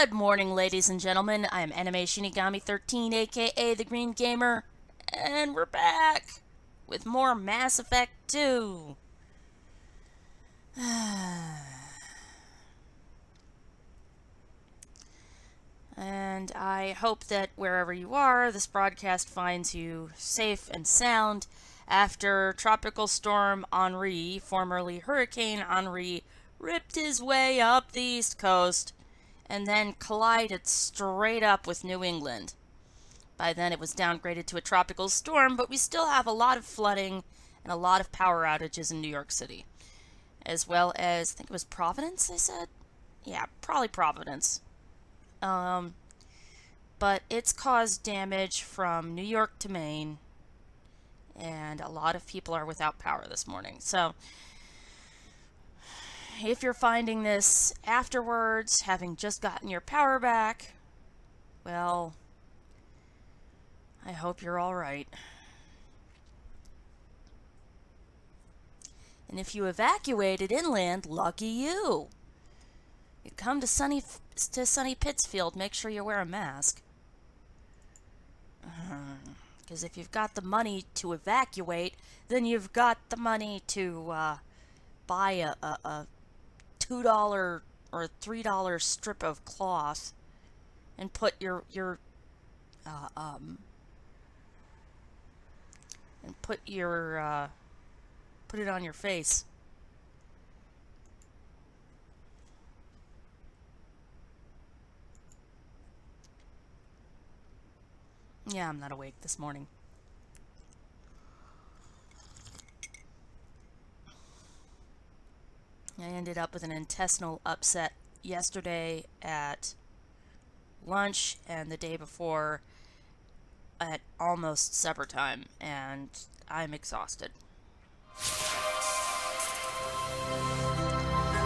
Good morning, ladies and gentlemen. I am Anime Shinigami 13, aka The Green Gamer, and we're back with more Mass Effect 2. And I hope that wherever you are, this broadcast finds you safe and sound after Tropical Storm Henri, formerly Hurricane Henri, ripped his way up the East Coast and then collided straight up with New England. By then it was downgraded to a tropical storm, but we still have a lot of flooding and a lot of power outages in New York City. As well as, I think it was Providence, they said? Yeah, probably Providence. But it's caused damage from New York to Maine, and a lot of people are without power this morning. So, if you're finding this afterwards, having just gotten your power back, well, I hope you're alright. And if you evacuated inland, lucky you. You come to sunny Pittsfield, make sure you wear a mask. Because if you've got the money to evacuate, then you've got the money to buy a $2 or $3 strip of cloth and put put it on your face. Yeah, I'm not awake this morning. I ended up with an intestinal upset yesterday at lunch and the day before at almost supper time, and I'm exhausted. I'm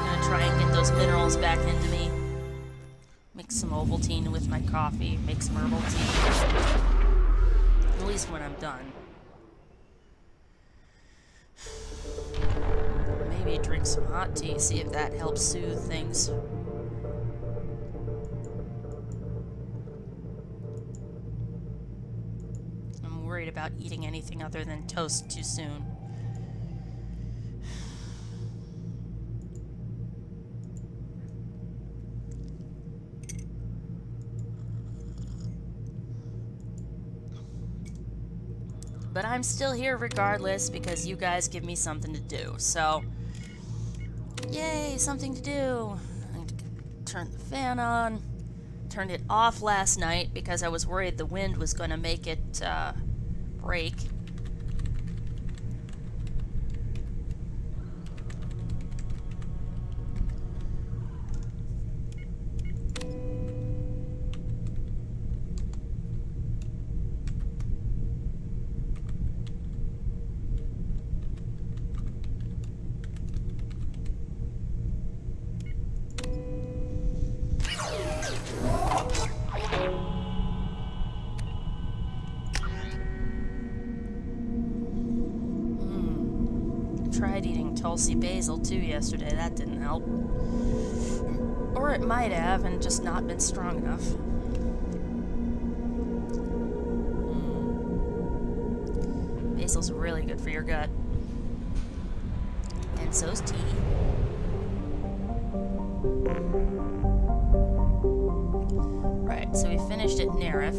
gonna try and get those minerals back into me. Mix some Ovaltine with my coffee, make some herbal tea. At least when I'm done. Maybe drink some hot tea, see if that helps soothe things. I'm worried about eating anything other than toast too soon. But I'm still here regardless because you guys give me something to do. So, yay, something to do. I need to turn the fan on. Turned it off last night because I was worried the wind was going to make it break. Tried eating Tulsi basil too yesterday, that didn't help. Or it might have and just not been strong enough. Basil's really good for your gut. And so's tea. Right, so we finished at Nerif.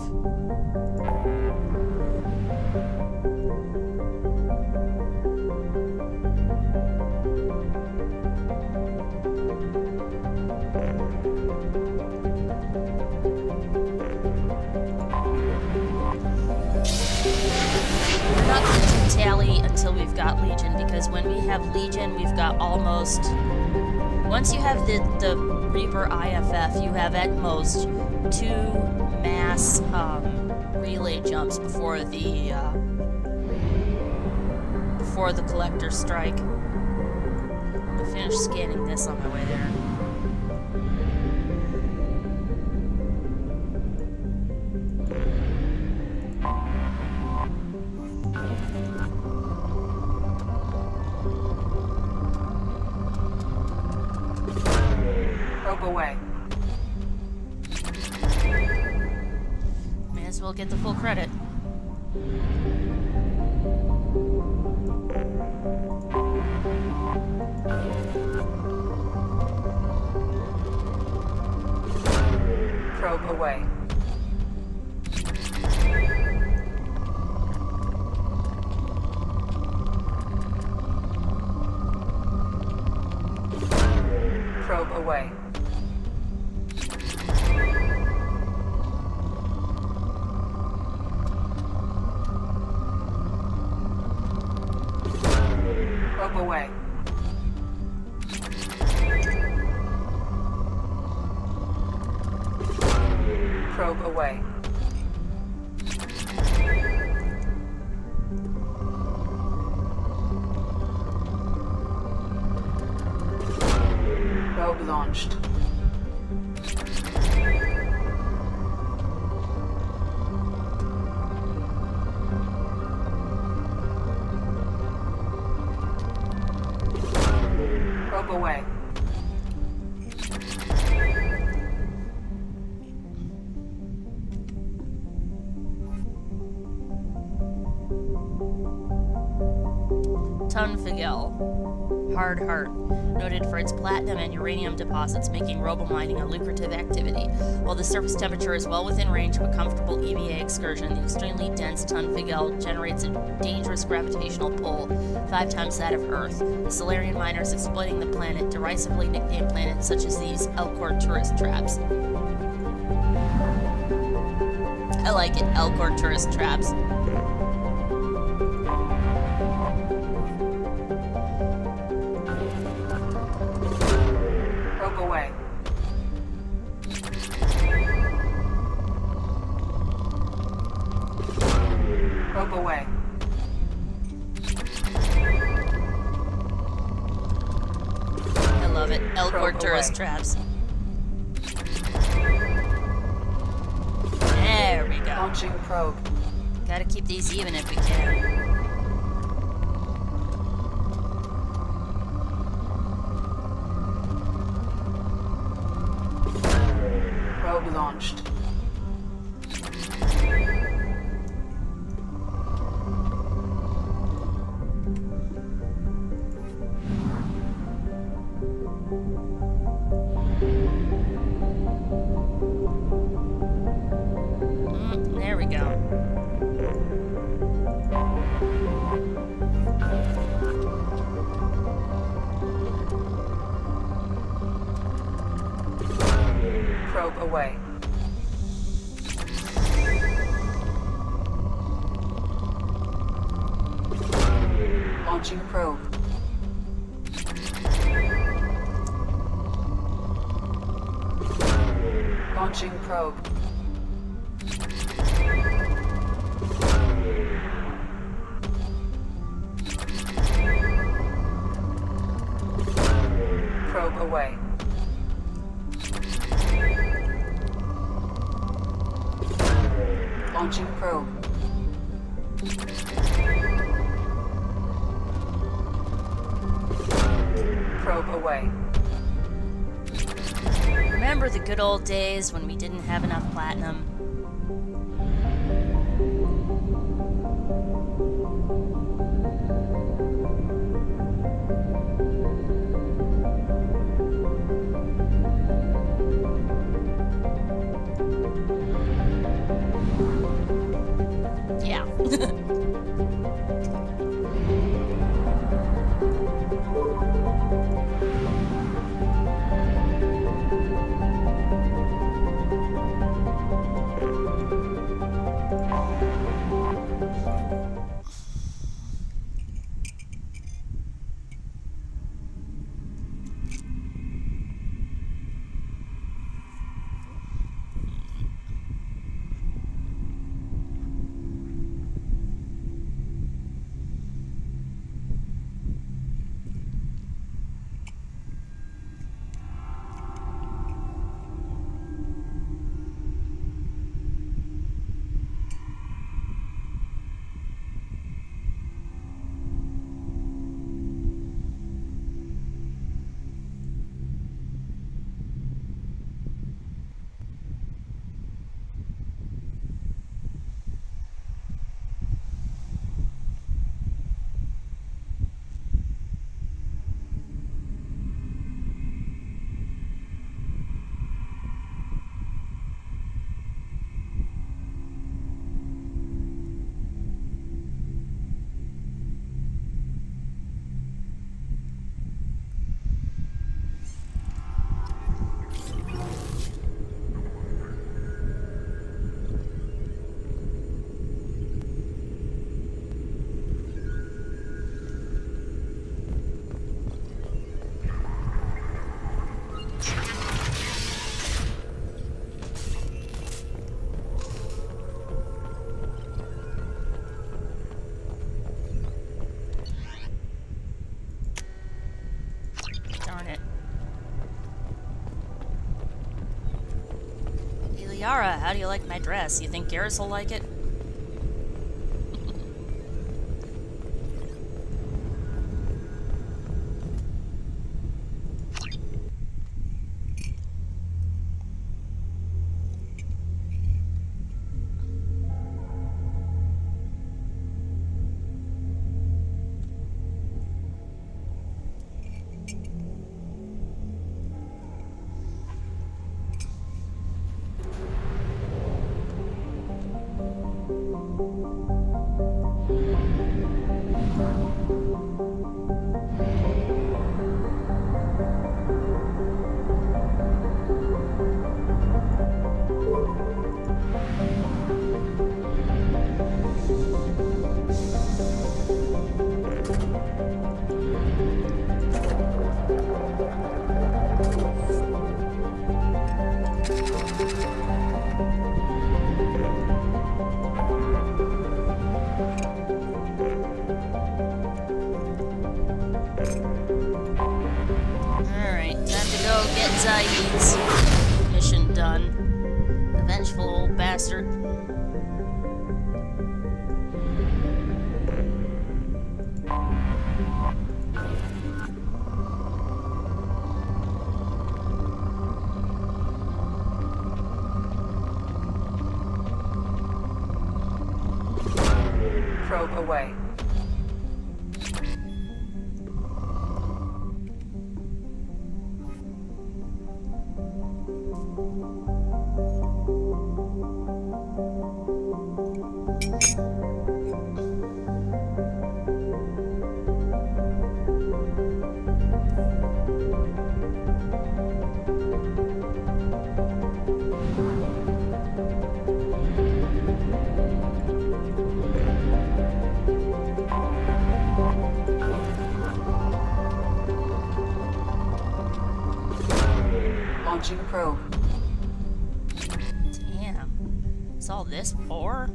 Tally until we've got Legion, because when we have Legion, we've got almost... Once you have the Reaper IFF, you have at most 2 mass relay jumps before the Collector strike. I'm gonna finish scanning this on my way there. Away. as well get the full credit. Probe away. Probe away. Probe away. Probe away. Probe launched. Probe away. Tunfigel, hard heart, noted for its platinum and uranium deposits, making robomining a lucrative activity. While the surface temperature is well within range of a comfortable EVA excursion, the extremely dense Tunfigel generates a dangerous gravitational pull, 5 times that of Earth. The Solarian miners exploiting the planet derisively nicknamed planets such as these Elcor tourist traps. I like it, Elcor tourist traps. Probe away. Probe away. I love it, Elcor Probe tourist away. traps. There we go. Launching probe. Gotta keep these even if we can. Probe launched. There we go. Probe away. Launching probe. Launching probe. Probe away. Launching probe. Probe away. Remember the good old days when we didn't have enough platinum? Yeah. Yara, how do you like my dress? You think Garrus will like it? Zaid's mission done. The vengeful old bastard. Probe away. Launching probe. Damn. Is all this for?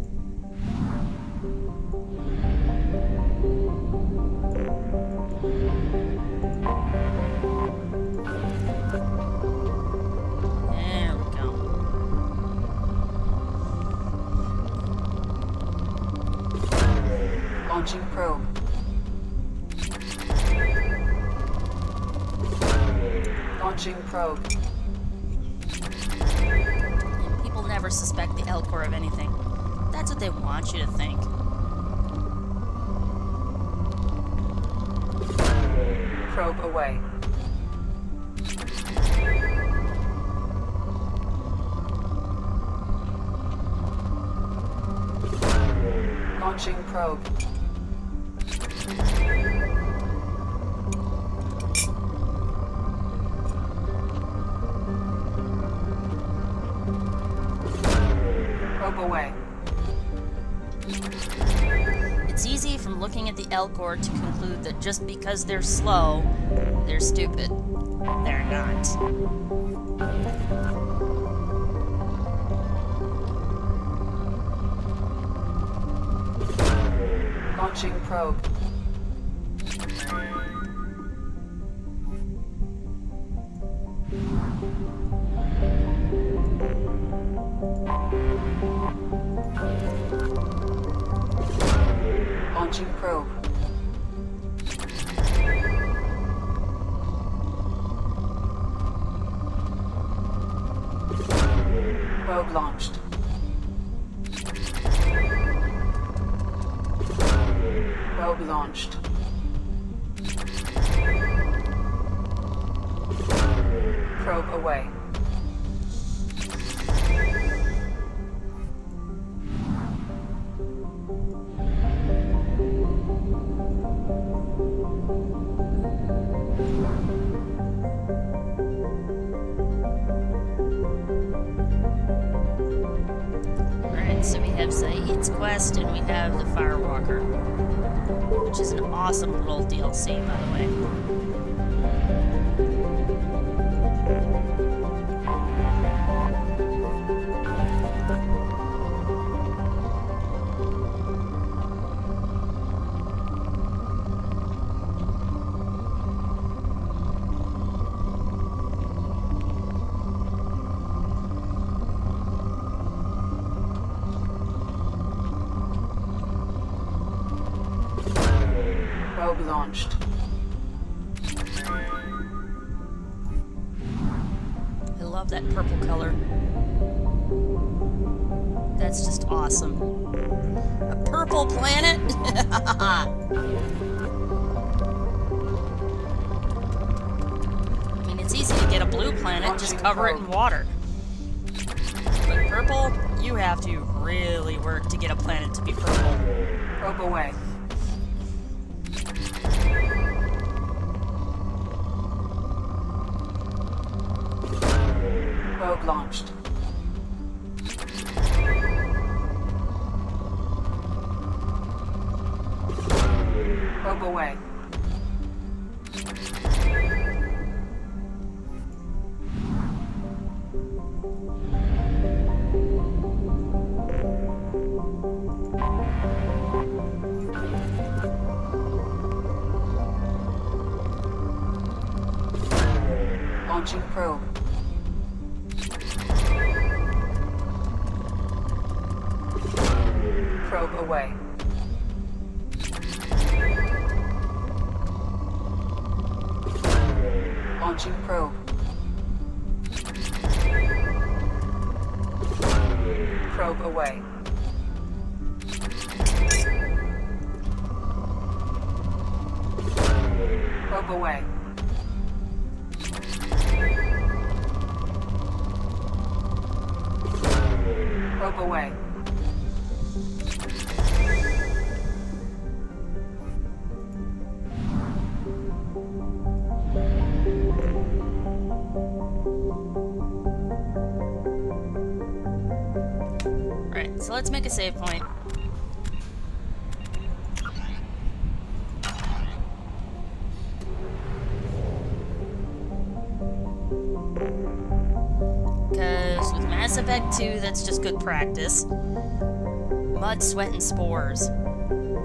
There we go. Launching probe. Launching probe. People never suspect the Elcor of anything. That's what they want you to think. Probe away. Launching probe. Probe away. It's easy from looking at the Elcor to conclude that just because they're slow, they're stupid. They're not. Launching probe. Launching probe. Probe launched. Probe launched. Probe away. Alright, so we have Zaid's quest and we have the Firewalker, which is an awesome little DLC, by the way. Probe launched. I love that purple color. That's just awesome. A purple planet? I mean, it's easy to get a blue planet, just cover it in water. But purple, you have to really work to get a planet to be purple. Probe away. Probe launched. Probe away. Launching probe. Probe away. Launching probe. Probe away. Probe away. Probe away. Right, so let's make a save point. Because with Mass Effect 2, that's just good practice. Mud, sweat, and spores.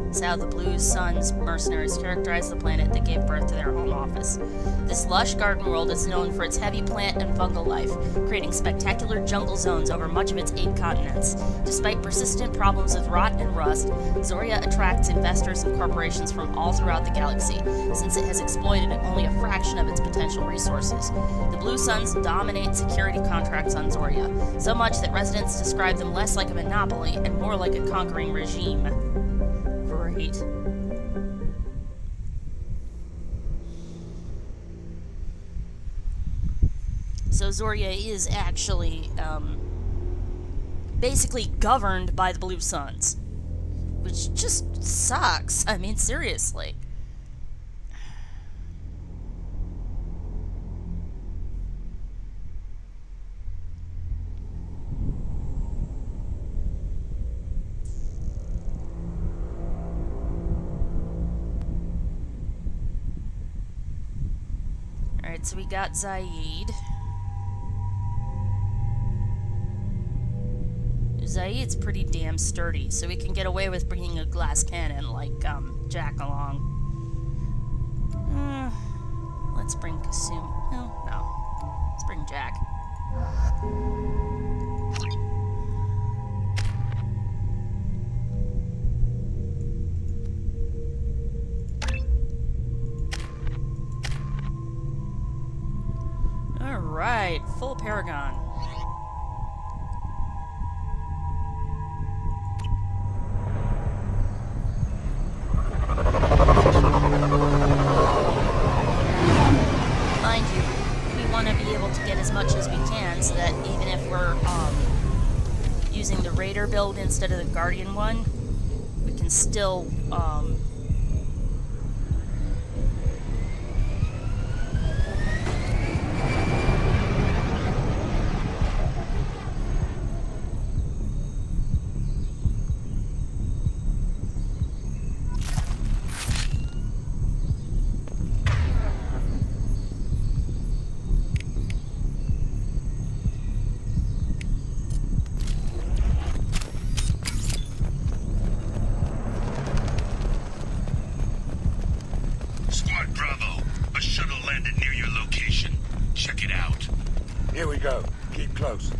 It's how the Blue Suns mercenaries characterize the planet that gave birth to their home office. This lush garden world is known for its heavy plant and fungal life, creating spectacular jungle zones over much of its 8 continents. Despite persistent problems with rot and rust, Zoria attracts investors and corporations from all throughout the galaxy, since it has exploited only a fraction of its potential resources. The Blue Suns dominate security contracts on Zoria, so much that residents describe them less like a monopoly and more like a conquering regime. Great. So Zoria is actually, basically governed by the Blue Suns. Which just sucks. I mean, seriously. Alright, so we got Zaid. Zaid's pretty damn sturdy, so we can get away with bringing a glass cannon like, Jack along. Let's bring Kasum. No. Let's bring Jack. Alright, full Paragon. Mind you, we want to be able to get as much as we can so that even if we're using the Raider build instead of the Guardian one, we can still Squad Bravo, a shuttle landed near your location. Check it out. Here we go. Keep close.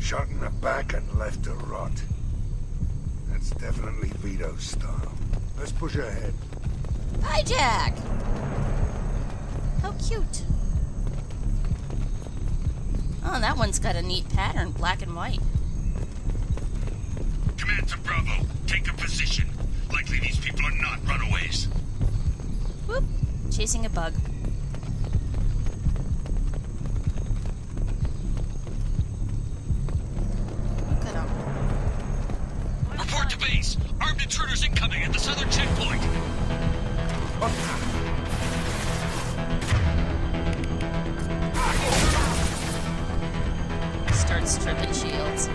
Shot in the back and left to rot. It's definitely Vito's style. Let's push ahead. Hi, Jack! How cute. Oh, that one's got a neat pattern, black and white. Command to Bravo. Take a position. Likely these people are not runaways. Whoop! Chasing a bug. Look at 'em. Report to base. Armed intruders incoming at the southern checkpoint. Start stripping shields.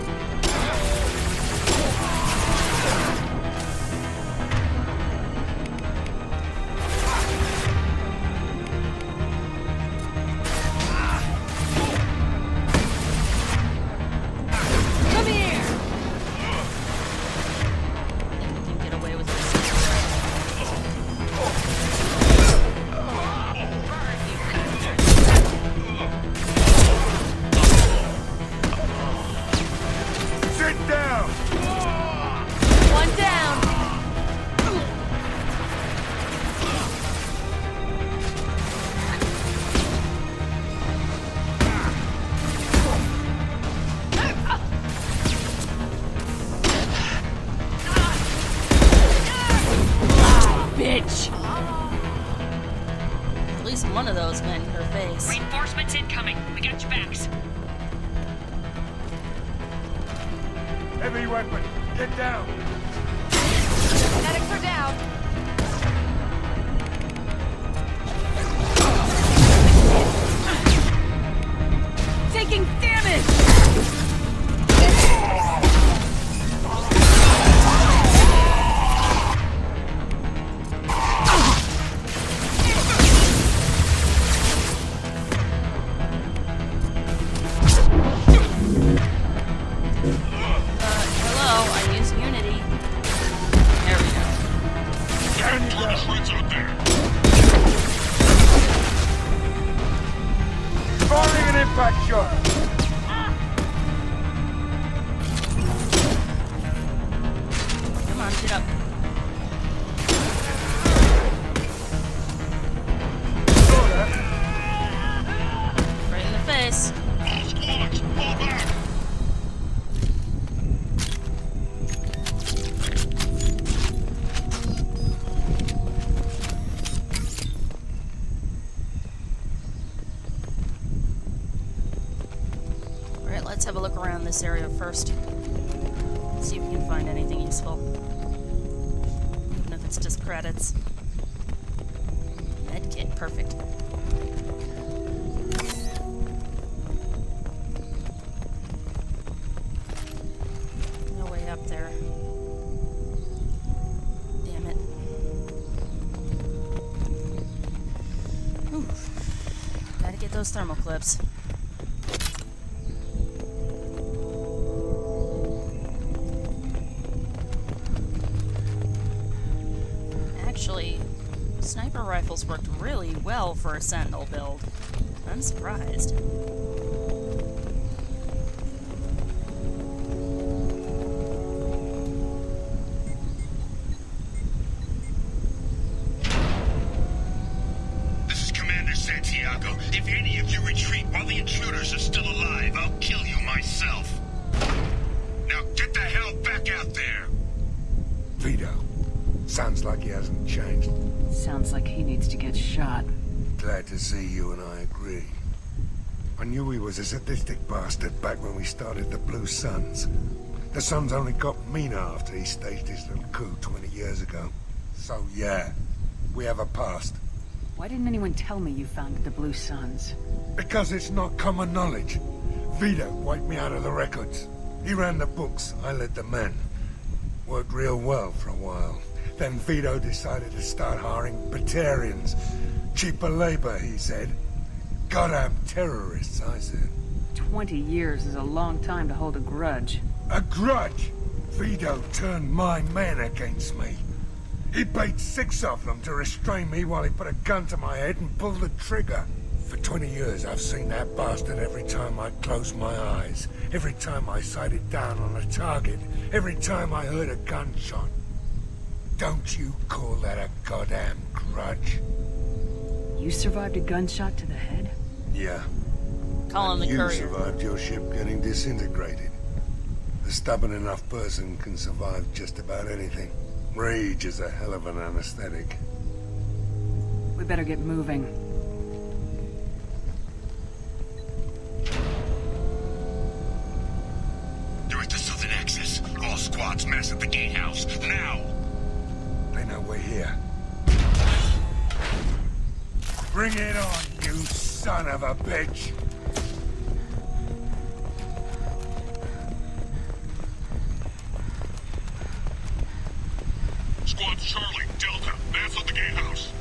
Come here! I think we can get away with this. Sit down! One down! Bitch! At least one of those meant her face. Reinforcements incoming. We got your backs. Heavy weapon! Get down! Medics are down. Taking damage! Hello, I use Unity. There we go. Targets out there. Firing an impact shot! Come on, get up. Right in the face. All squads, fall back. Alright, let's have a look around this area first. See if we can find anything useful. Even if it's just credits. Medkit, perfect. No way up there. Damn it. Ooh. Gotta get those thermal clips. Actually, sniper rifles worked really well for a Sentinel build. I'm surprised. This is Commander Santiago. If any of you retreat while the intruders are still alive, I'll kill you myself. Now get the hell back out there. Vito. Sounds like he hasn't changed. Sounds like he needs to get shot. Glad to see you and I agree. I knew he was a sadistic bastard back when we started the Blue Suns. The Suns only got meaner after he staged his little coup 20 years ago. So yeah, we have a past. Why didn't anyone tell me you founded the Blue Suns? Because it's not common knowledge. Vito wiped me out of the records. He ran the books, I led the men. Worked real well for a while. Then Vito decided to start hiring Batarians. Cheaper labor, he said. Goddamn terrorists, I said. 20 years is a long time to hold a grudge. A grudge? Vito turned my men against me. He paid 6 of them to restrain me while he put a gun to my head and pulled the trigger. For 20 years, I've seen that bastard every time I closed my eyes. Every time I sighted down on a target. Every time I heard a gunshot. Don't you call that a goddamn grudge? You survived a gunshot to the head? Yeah. Call him the You courier. survived your ship getting disintegrated. A stubborn enough person can survive just about anything. Rage is a hell of an anesthetic. We better get moving. They're at the southern axis. All squads mass at the gatehouse. Now! They know we're here. Bring it on, you son of a bitch! Squad Charlie, Delta, mass at the gatehouse.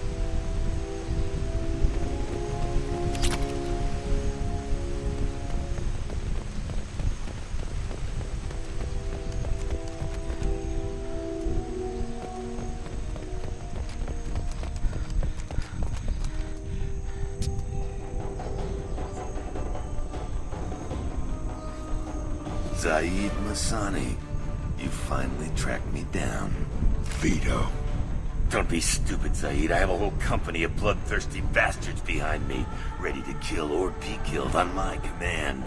Zaid Masani, you finally tracked me down. Vito. Don't be stupid, Zaid. I have a whole company of bloodthirsty bastards behind me, ready to kill or be killed on my command.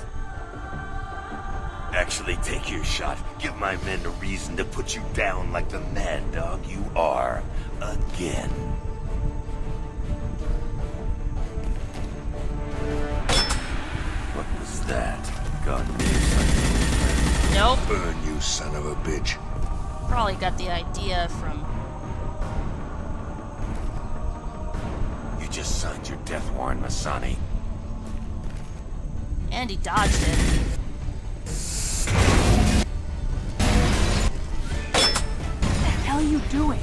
Actually, take your shot. Give my men a reason to put you down like the mad dog you are. Again. What was that? God knows something. Nope. Burn, you son of a bitch. Probably got the idea from... You just signed your death warrant, Masani. And he dodged it. What the hell are you doing?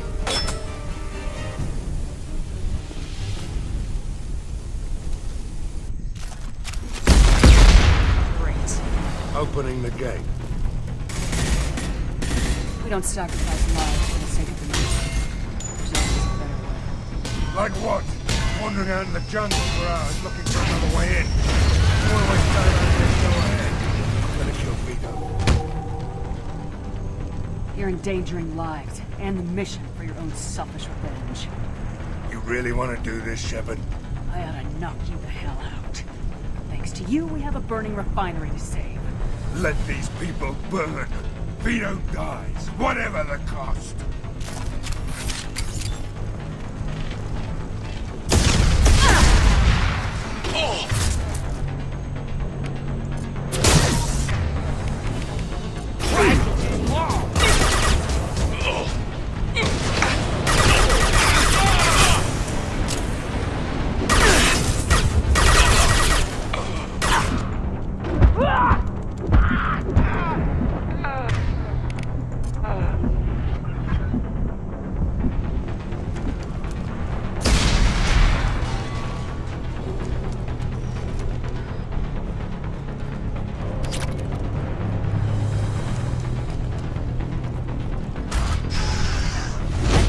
Great. Opening the gate. We don't sacrifice lives for the sake of the mission. There's always a better way. Like what? Wandering out in the jungle for hours looking for another way in. You want to waste time out here, go ahead. I'm gonna kill Vito. You're endangering lives and the mission for your own selfish revenge. You really want to do this, Shepard? I ought to knock you the hell out. Thanks to you, we have a burning refinery to save. Let these people burn. Vito dies, whatever the cost.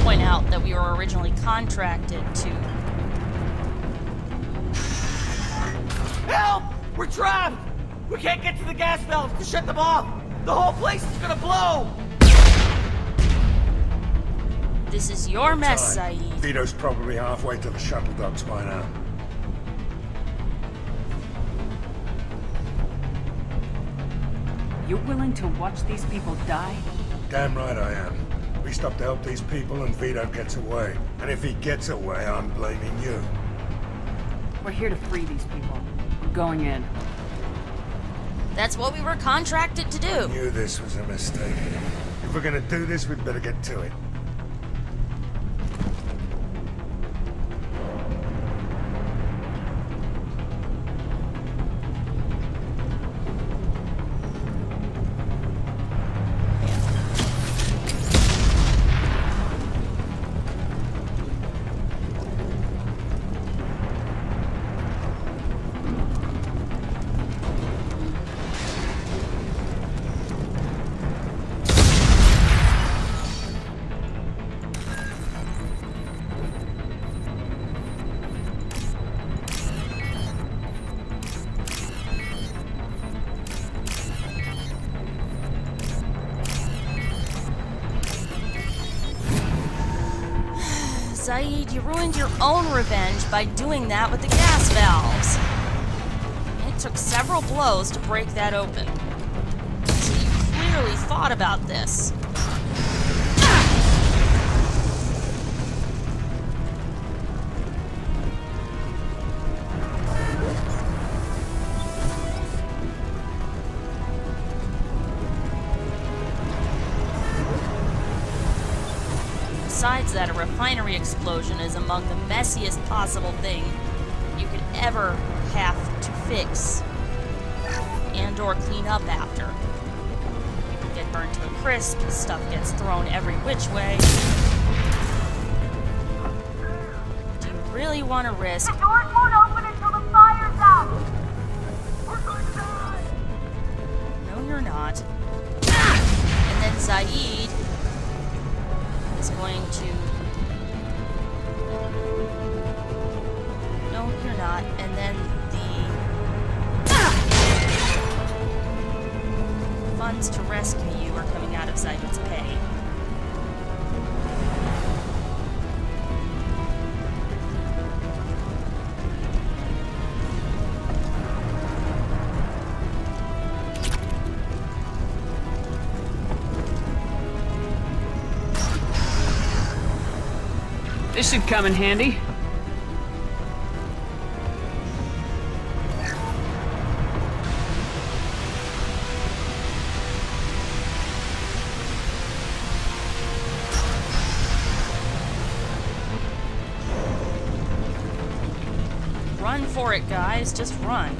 Point out that we were originally contracted to... Help! We're trapped! We can't get to the gas valves to shut them off! The whole place is gonna blow! This is your mess, Zaid. Vito's probably halfway to the shuttle docks by now. You're willing to watch these people die? Damn right I am. We stop to help these people and Vito gets away. And if he gets away, I'm blaming you. We're here to free these people. We're going in. That's what we were contracted to do. Knew this was a mistake. If we're gonna do this, we'd better get to it. Saeed, you ruined your own revenge by doing that with the gas valves. It took several blows to break that open. So you clearly thought about this. Besides that, a refinery explosion is among the messiest possible thing you could ever have to fix and or clean up after. People get burned to a crisp, stuff gets thrown every which way. Do you really want to risk... The doors won't open until the fire's out! We're going to die! No, you're not. And then Saeed is going to... No, you're not. And then the funds to rescue you are coming out of Saeed's pay. This should come in handy. Run for it, guys. Just run.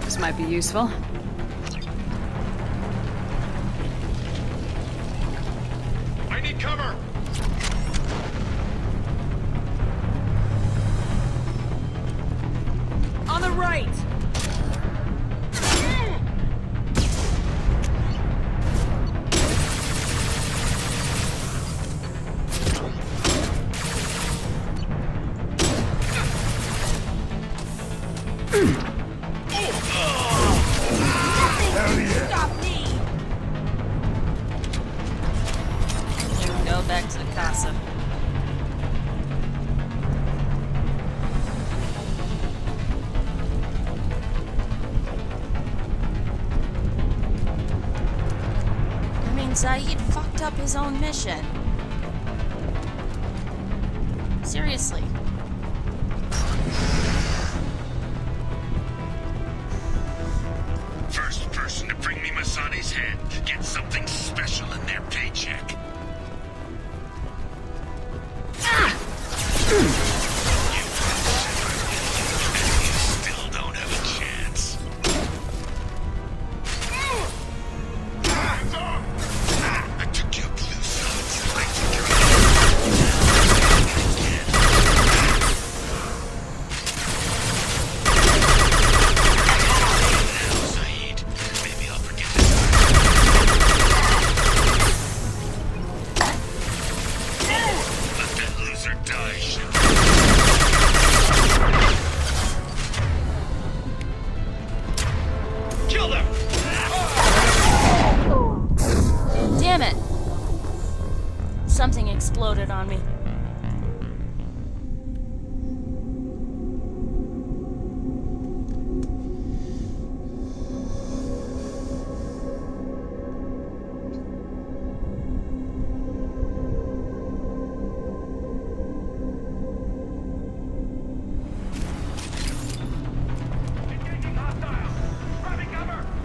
This might be useful. I need cover! On the right! Here we go, back to the casa. I mean, Saeed fucked up his own mission. Seriously. First person to bring me Masani's head gets something special in their paycheck. You still don't have a chance. I took your blue sons. I took your... Saeed, maybe I'll forget this. Let that loser die, shit. Kill them! Damn it! Something exploded on me.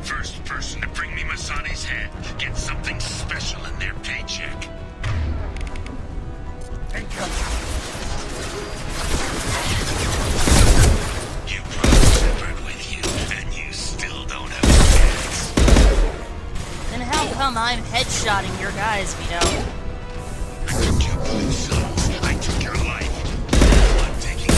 First person to bring me Masani's head gets something special in their paycheck. You brought Shepard with you, and you still don't have a chance. Then how come I'm headshotting your guys, Vito? I took your blue sons. I took your life. Now I'm taking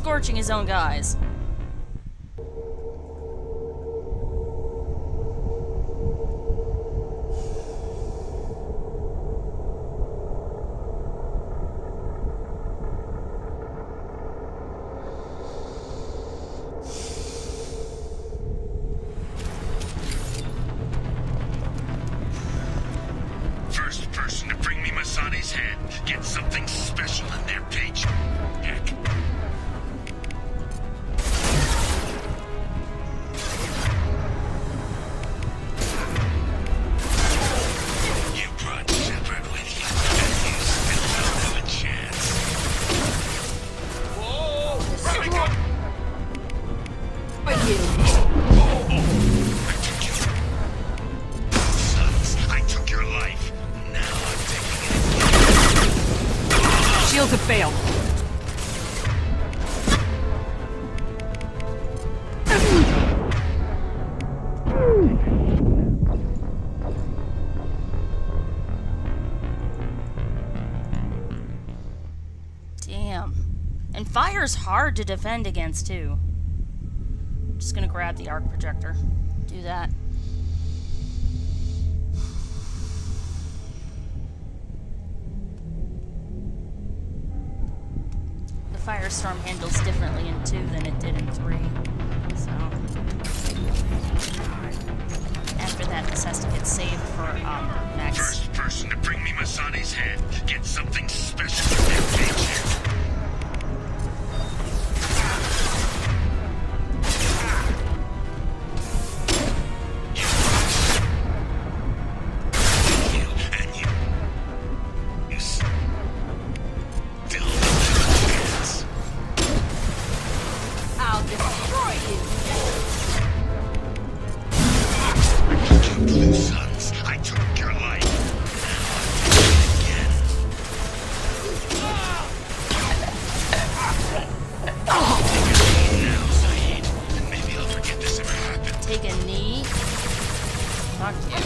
scorching his own guys. First person to bring me Masani's head gets something special in their paycheck. Heck. You brought Shepard with you, and you still don't have a chance. Whoa! I took your life. Now I'm taking it. Shields have failed. Damn. And fire's hard to defend against, too. Just gonna grab the arc projector. Do that. The firestorm handles differently in 2 than it did in 3. So after that, this has to get saved for Max. First person to bring me Masani's head gets something special in their paycheck. And you still don't have a chance. I'll destroy you. You blue sons, I took your life. Now I'm taking it again. Take a knee now, Saeed. And maybe I'll forget this ever happened. Take a knee. Fuck you.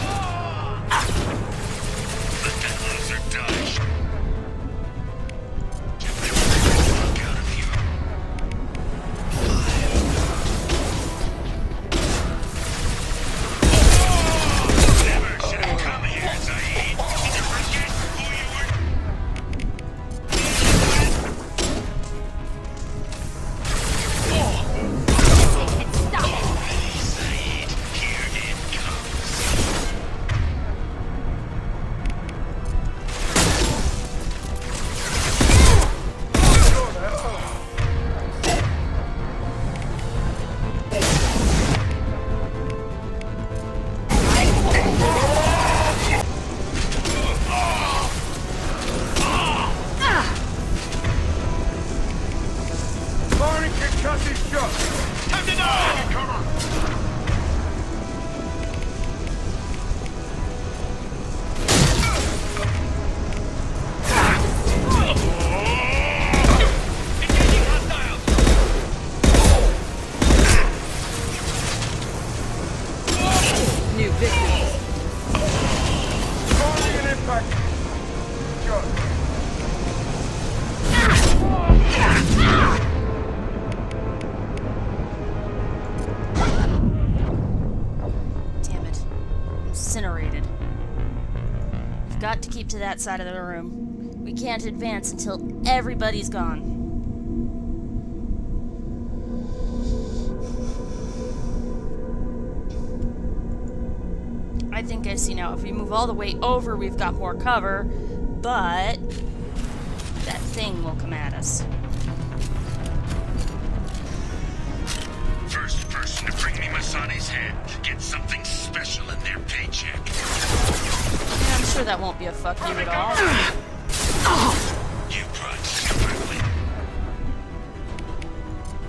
Let that loser die. Get the fuck out of here. Never should have come here, Saeed. Did you forget who you were? Already, Saeed. Here it comes. Firing concussive shot! Time to die! Cover! Engaging hostiles! New victims. Firing an impact shot! Damn it. Incinerated. We've got to keep to that side of the room. We can't advance until everybody's gone. I think I see now. If we move all the way over, we've got more cover, but that thing will come at us. First person to bring me Masani's head gets something special in their paycheck. Yeah, I'm sure that won't be a fuck you at all. You brought Shepard with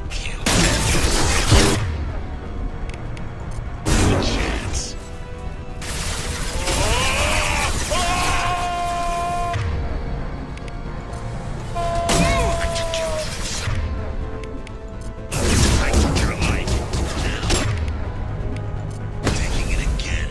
kill. No chance. I took your son. I took your life. Now I'm taking it again.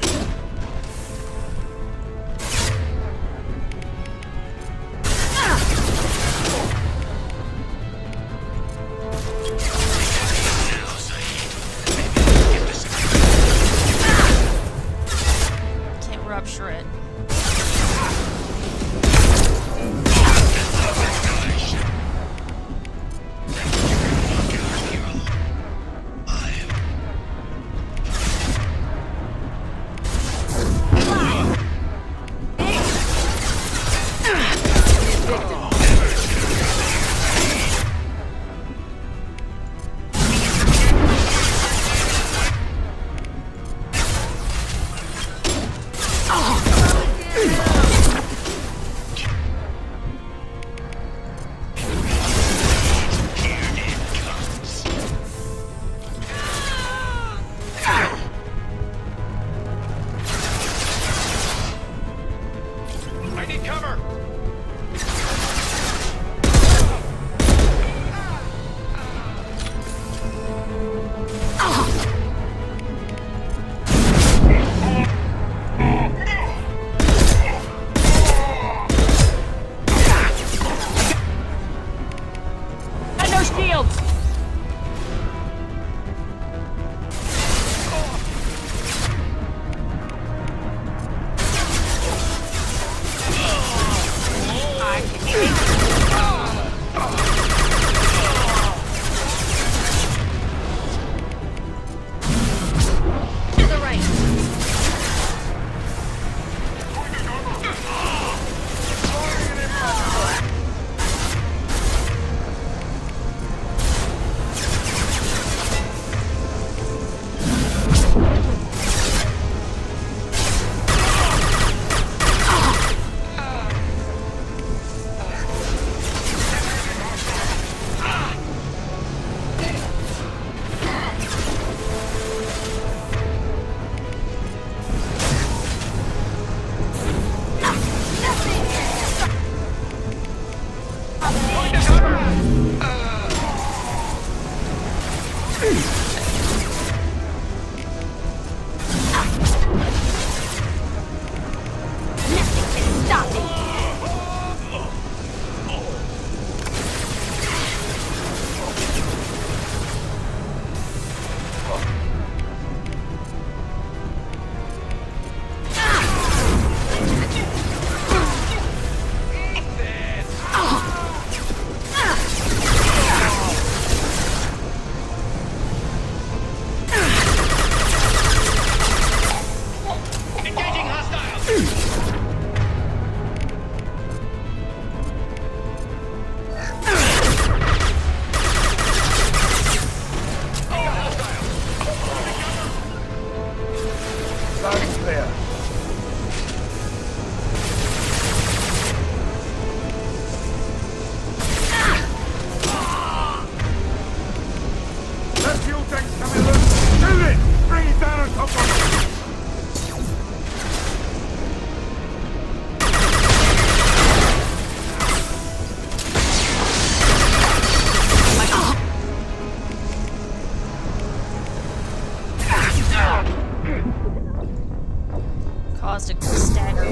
Caused a stagger.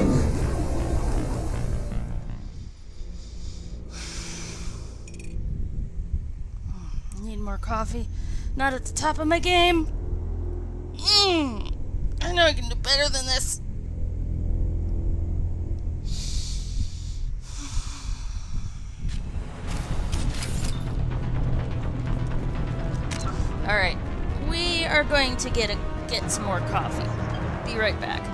Need more coffee. Not at the top of my game. I know I can do better than this. Alright. We are going to get some more coffee. Be right back.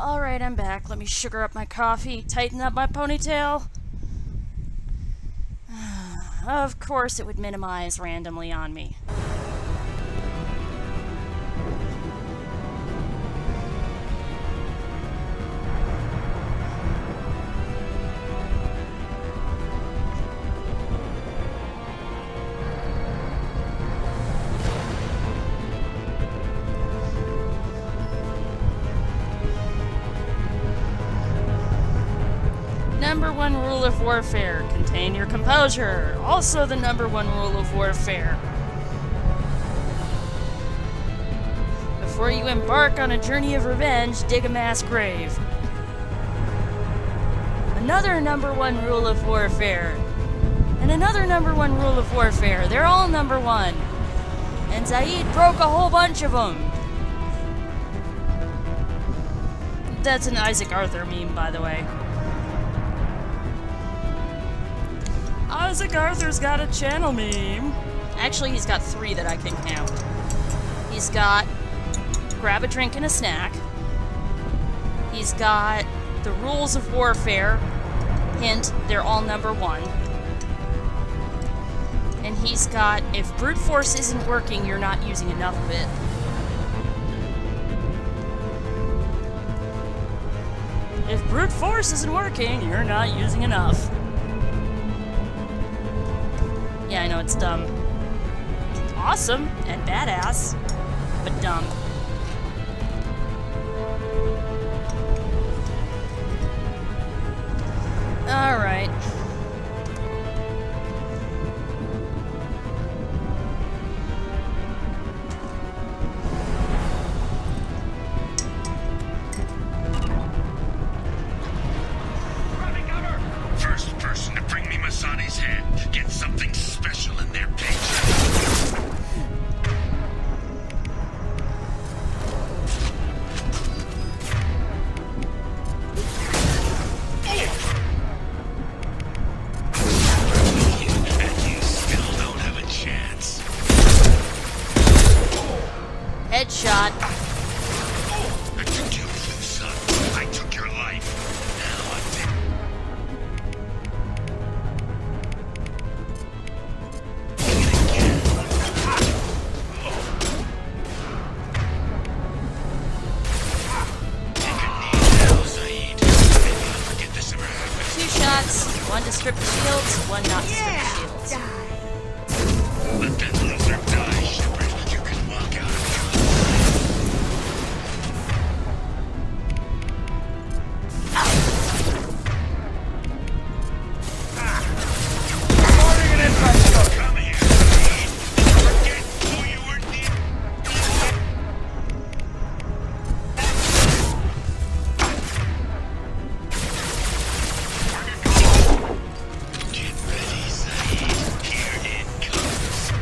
Alright, I'm back. Let me sugar up my coffee, tighten up my ponytail. Of course, it would minimize randomly on me. Number one rule of warfare, contain your composure. Also the number one rule of warfare. Before you embark on a journey of revenge, dig a mass grave. Another number one rule of warfare. And another number one rule of warfare. They're all number one. And Zaid broke a whole bunch of them. That's an Isaac Arthur meme, by the way. Isaac Arthur's got a channel meme. Actually, he's got 3 that I can count. He's got grab a drink and a snack. He's got the rules of warfare. Hint, they're all number one. And he's got if brute force isn't working, you're not using enough of it. If brute force isn't working, you're not using enough. Yeah, I know, it's dumb. Awesome and badass, but dumb. Alright. First person to bring me Masani's head gets something special in their paycheck. And you still don't have a chance. Headshot. I took you, son. I took your life. Now I'm dead. Two shots, one to strip the shields, one not to strip the shields. Let that loser die, Shepard. You can walk out of here. Come here. Forget who you were near. Get ready, Zaid. Here it comes.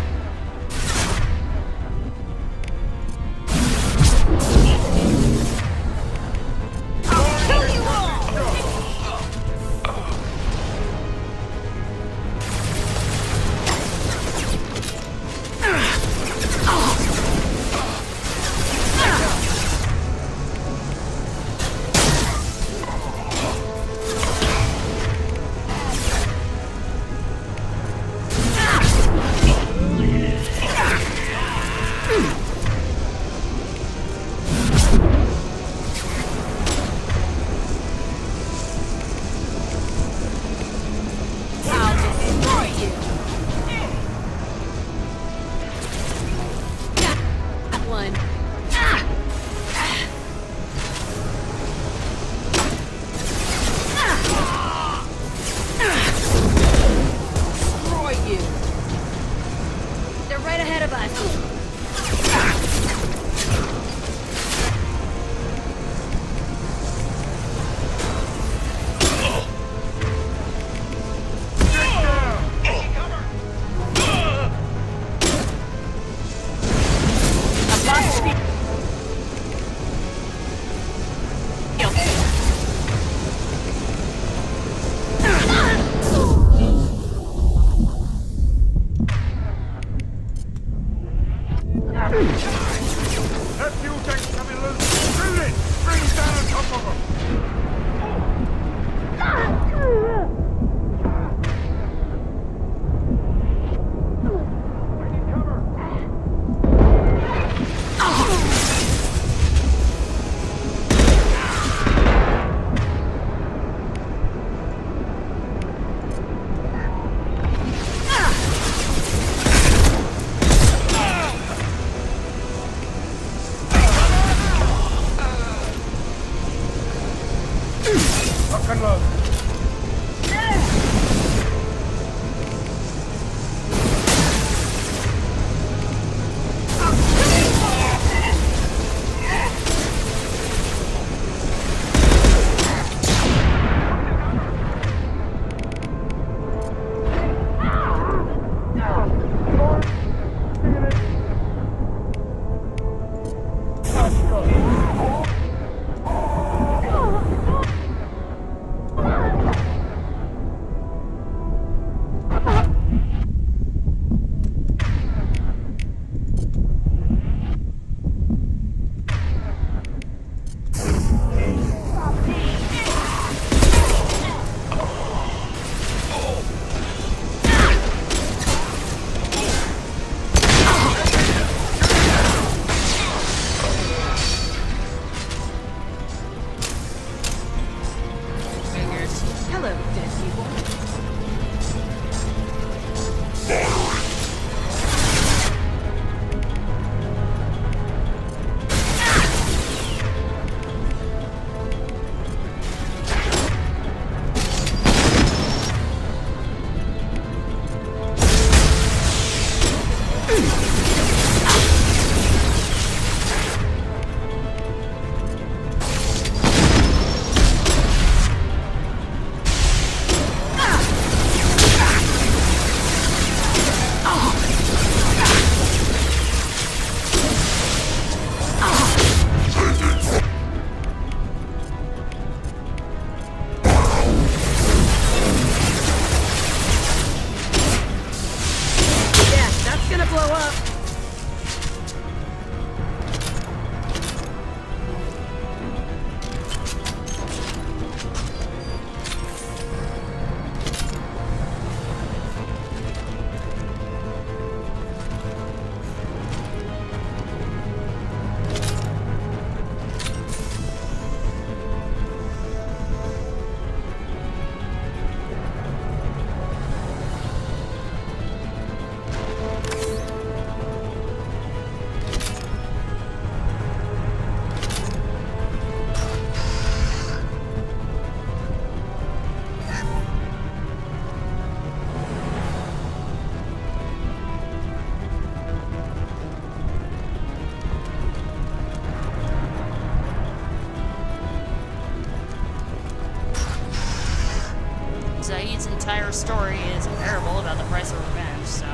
entire story is a parable about the price of revenge, so.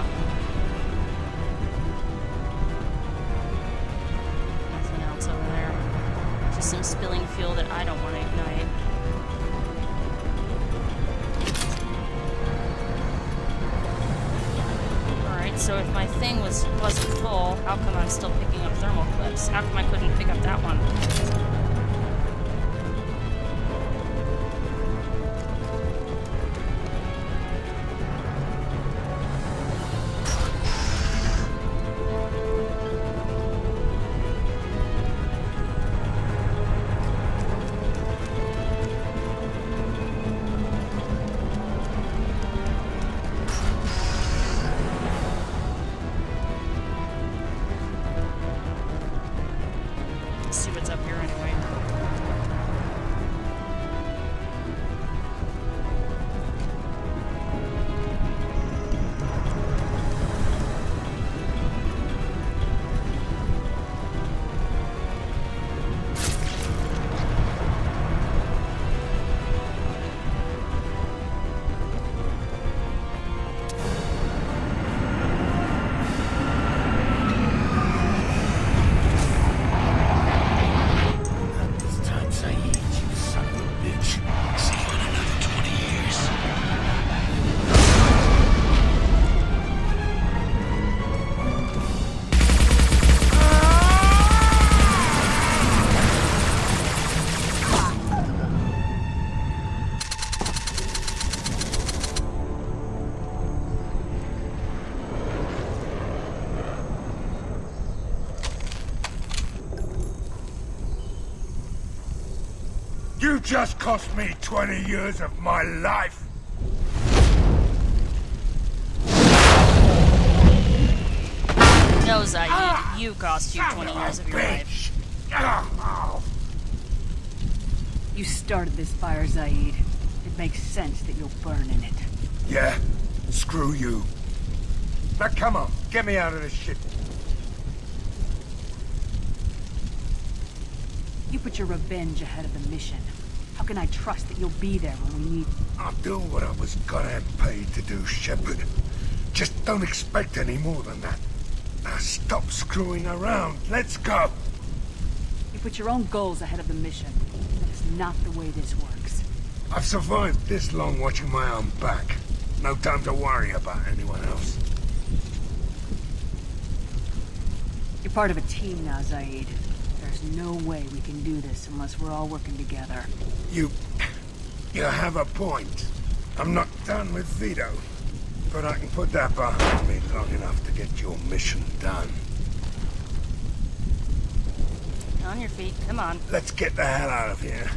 Nothing else over there. Just some spilling fuel that I don't want to ignite. Alright, so if my thing wasn't full, how come I'm still picking up thermal clips? How come I couldn't pick up that one? See what's up here anyway. This time, Saeed, you son of a bitch. See you in another 20 years. You just cost me 20 years of my life. No, Zaid, you cost you 20 years of your life. life. You started this fire, Zaid. It makes sense that you'll burn in it. Yeah, screw you. Now come on, get me out of this shit. You put your revenge ahead of the mission. How can I trust that you'll be there when we need... I'll do what I was goddamn paid to do, Shepard. Just don't expect any more than that. Now stop screwing around. Let's go. You put your own goals ahead of the mission. That is not the way this works. I've survived this long watching my own back. No time to worry about anyone else. You're part of a team now, Zaid. There's no way we can do this unless we're all working together. You have a point. I'm not done with Vito. But I can put that behind me long enough to get your mission done. On your feet, come on. Let's get the hell out of here.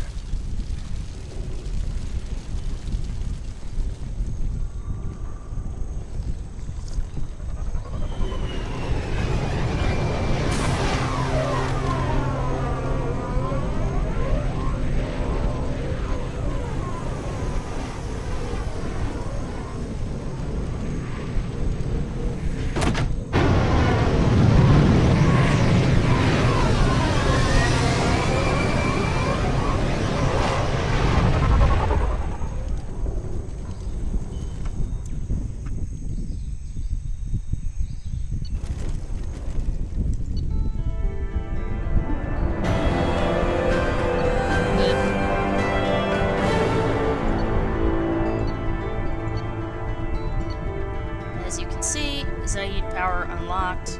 As you can see, Zaid power unlocked.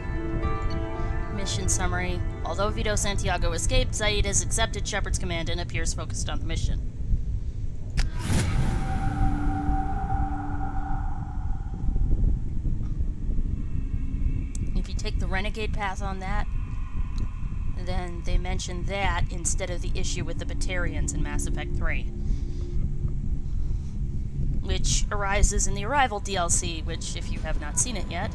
Mission summary. Although Vito Santiago escaped, Zaid has accepted Shepard's command and appears focused on the mission. If you take the renegade path on that, then they mention that instead of the issue with the Batarians in Mass Effect 3. Which arises in the Arrival DLC, which, if you have not seen it yet...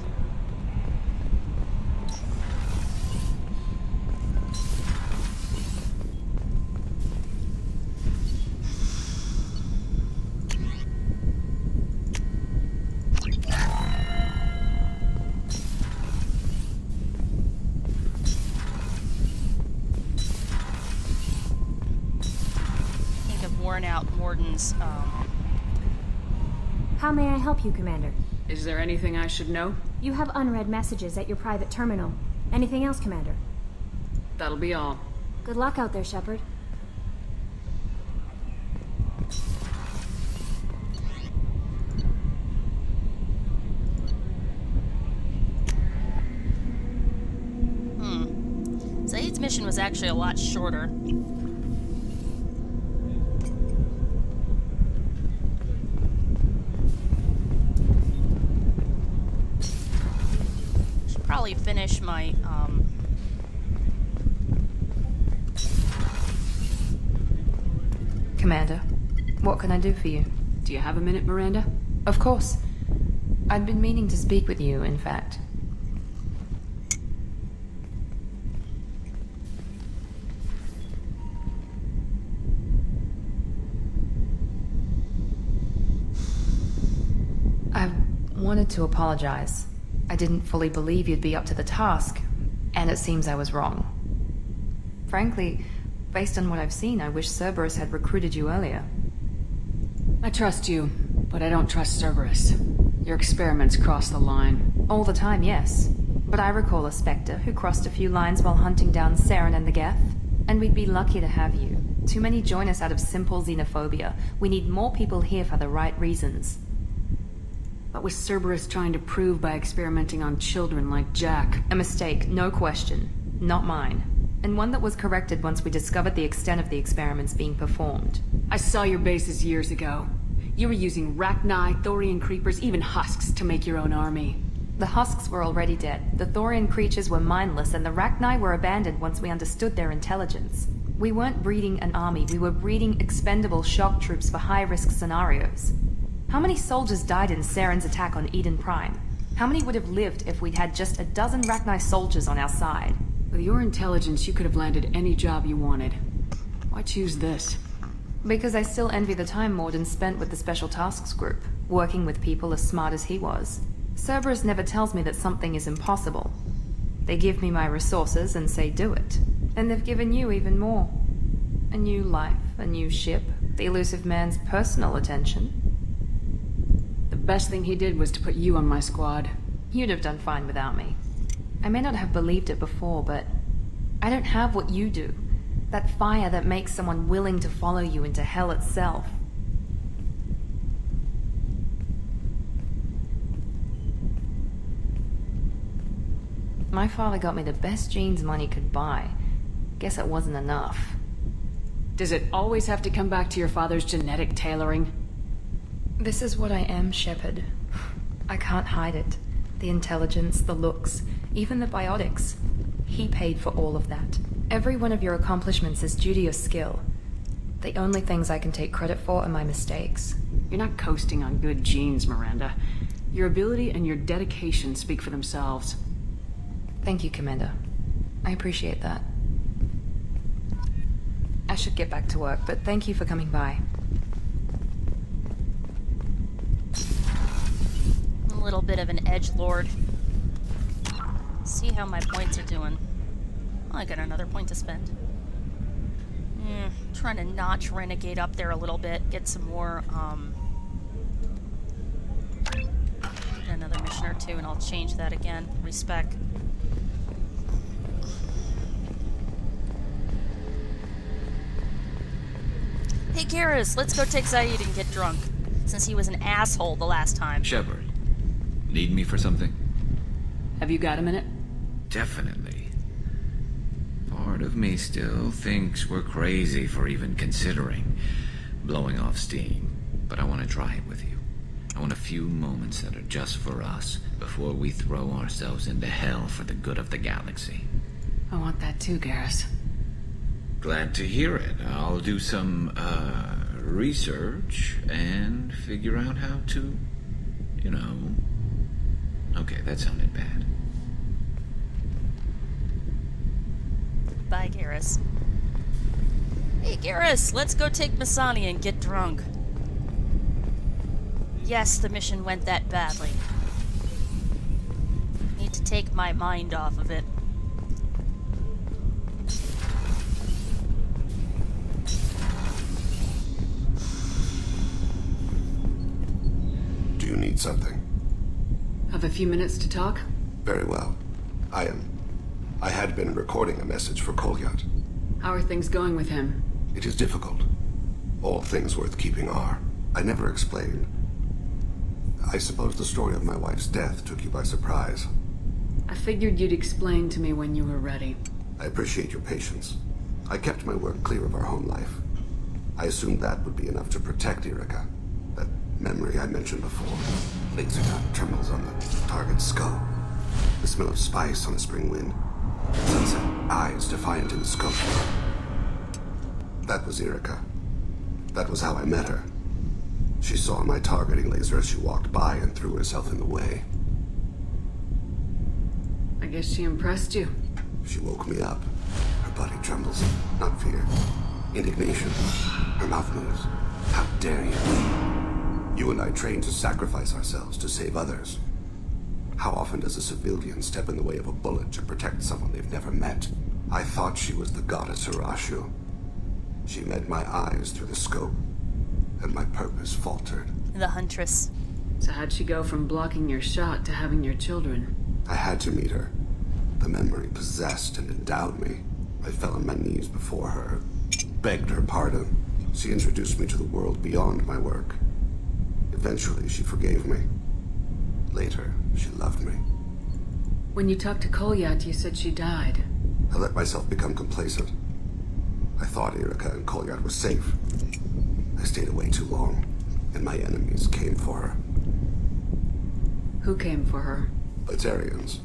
I think I've worn out Morden's, How may I help you, Commander? Is there anything I should know? You have unread messages at your private terminal. Anything else, Commander? That'll be all. Good luck out there, Shepard. Zaid's mission was actually a lot shorter. Should probably finish my, Commander, what can I do for you? Do you have a minute, Miranda? Of course. I'd been meaning to speak with you, in fact. I wanted to apologize. I didn't fully believe you'd be up to the task, and it seems I was wrong. Frankly, based on what I've seen, I wish Cerberus had recruited you earlier. I trust you, but I don't trust Cerberus. Your experiments cross the line. All the time, yes. But I recall a Spectre who crossed a few lines while hunting down Saren and the Geth. And we'd be lucky to have you. Too many join us out of simple xenophobia. We need more people here for the right reasons. What was Cerberus trying to prove by experimenting on children like Jack? A mistake, no question. Not mine. And one that was corrected once we discovered the extent of the experiments being performed. I saw your bases years ago. You were using Rachni, Thorian creepers, even husks to make your own army. The husks were already dead. The Thorian creatures were mindless, and the Rachni were abandoned once we understood their intelligence. We weren't breeding an army, we were breeding expendable shock troops for high-risk scenarios. How many soldiers died in Saren's attack on Eden Prime? How many would have lived if we'd had just a dozen Rachni soldiers on our side? With your intelligence, you could have landed any job you wanted. Why choose this? Because I still envy the time Morden spent with the Special Tasks Group, working with people as smart as he was. Cerberus never tells me that something is impossible. They give me my resources and say do it. And they've given you even more. A new life, a new ship, the elusive man's personal attention. The best thing he did was to put you on my squad. You'd have done fine without me. I may not have believed it before, but I don't have what you do. That fire that makes someone willing to follow you into hell itself. My father got me the best genes money could buy. Guess it wasn't enough. Does it always have to come back to your father's genetic tailoring? This is what I am, Shepard. I can't hide it. The intelligence, the looks, even the biotics. He paid for all of that. Every one of your accomplishments is due to your skill. The only things I can take credit for are my mistakes. You're not coasting on good genes, Miranda. Your ability and your dedication speak for themselves. Thank you, Commander. I appreciate that. I should get back to work, but thank you for coming by. A little bit of an edgelord. See how my points are doing. I got another point to spend. Trying to notch Renegade up there a little bit, get some more, another mission or two, and I'll change that again. Respec. Hey Garrus, let's go take Zaid and get drunk, since he was an asshole the last time. Shepard, need me for something? Have you got a minute? Definitely. Part of me still thinks we're crazy for even considering blowing off steam, but I want to try it with you. I want a few moments that are just for us before we throw ourselves into hell for the good of the galaxy. I want that too, Garrus. Glad to hear it. I'll do some, research and figure out how to, you know... Okay, that sounded bad. Bye, Garrus. Hey, Garrus, let's go take Masani and get drunk. Yes, the mission went that badly. Need to take my mind off of it. you need something? Have a few minutes to talk? Very well. I had been recording a message for Kolyat. How are things going with him? It is difficult. All things worth keeping are. I never explained. I suppose the story of my wife's death took you by surprise. I figured you'd explain to me when you were ready. I appreciate your patience. I kept my work clear of our home life. I assumed that would be enough to protect Irika. That memory I mentioned before. Laser dot terminals on the target's skull. The smell of spice on the spring wind. Sunset eyes defiant in the scope. That was Irika. That was how I met her. She saw my targeting laser as she walked by and threw herself in the way. I guess she impressed you. She woke me up. Her body trembles. Not fear. Indignation. Her mouth moves. How dare you? You and I trained to sacrifice ourselves to save others. How often does a civilian step in the way of a bullet to protect someone they've never met? I thought she was the goddess Arashu. She met my eyes through the scope, and my purpose faltered. The Huntress. So how'd she go from blocking your shot to having your children? I had to meet her. The memory possessed and endowed me. I fell on my knees before her, begged her pardon. She introduced me to the world beyond my work. Eventually, she forgave me. Later, she loved me. When you talked to Kolyat, you said she died. I let myself become complacent. I thought Irika and Kolyat were safe. I stayed away too long, and my enemies came for her. Who came for her? Batarians.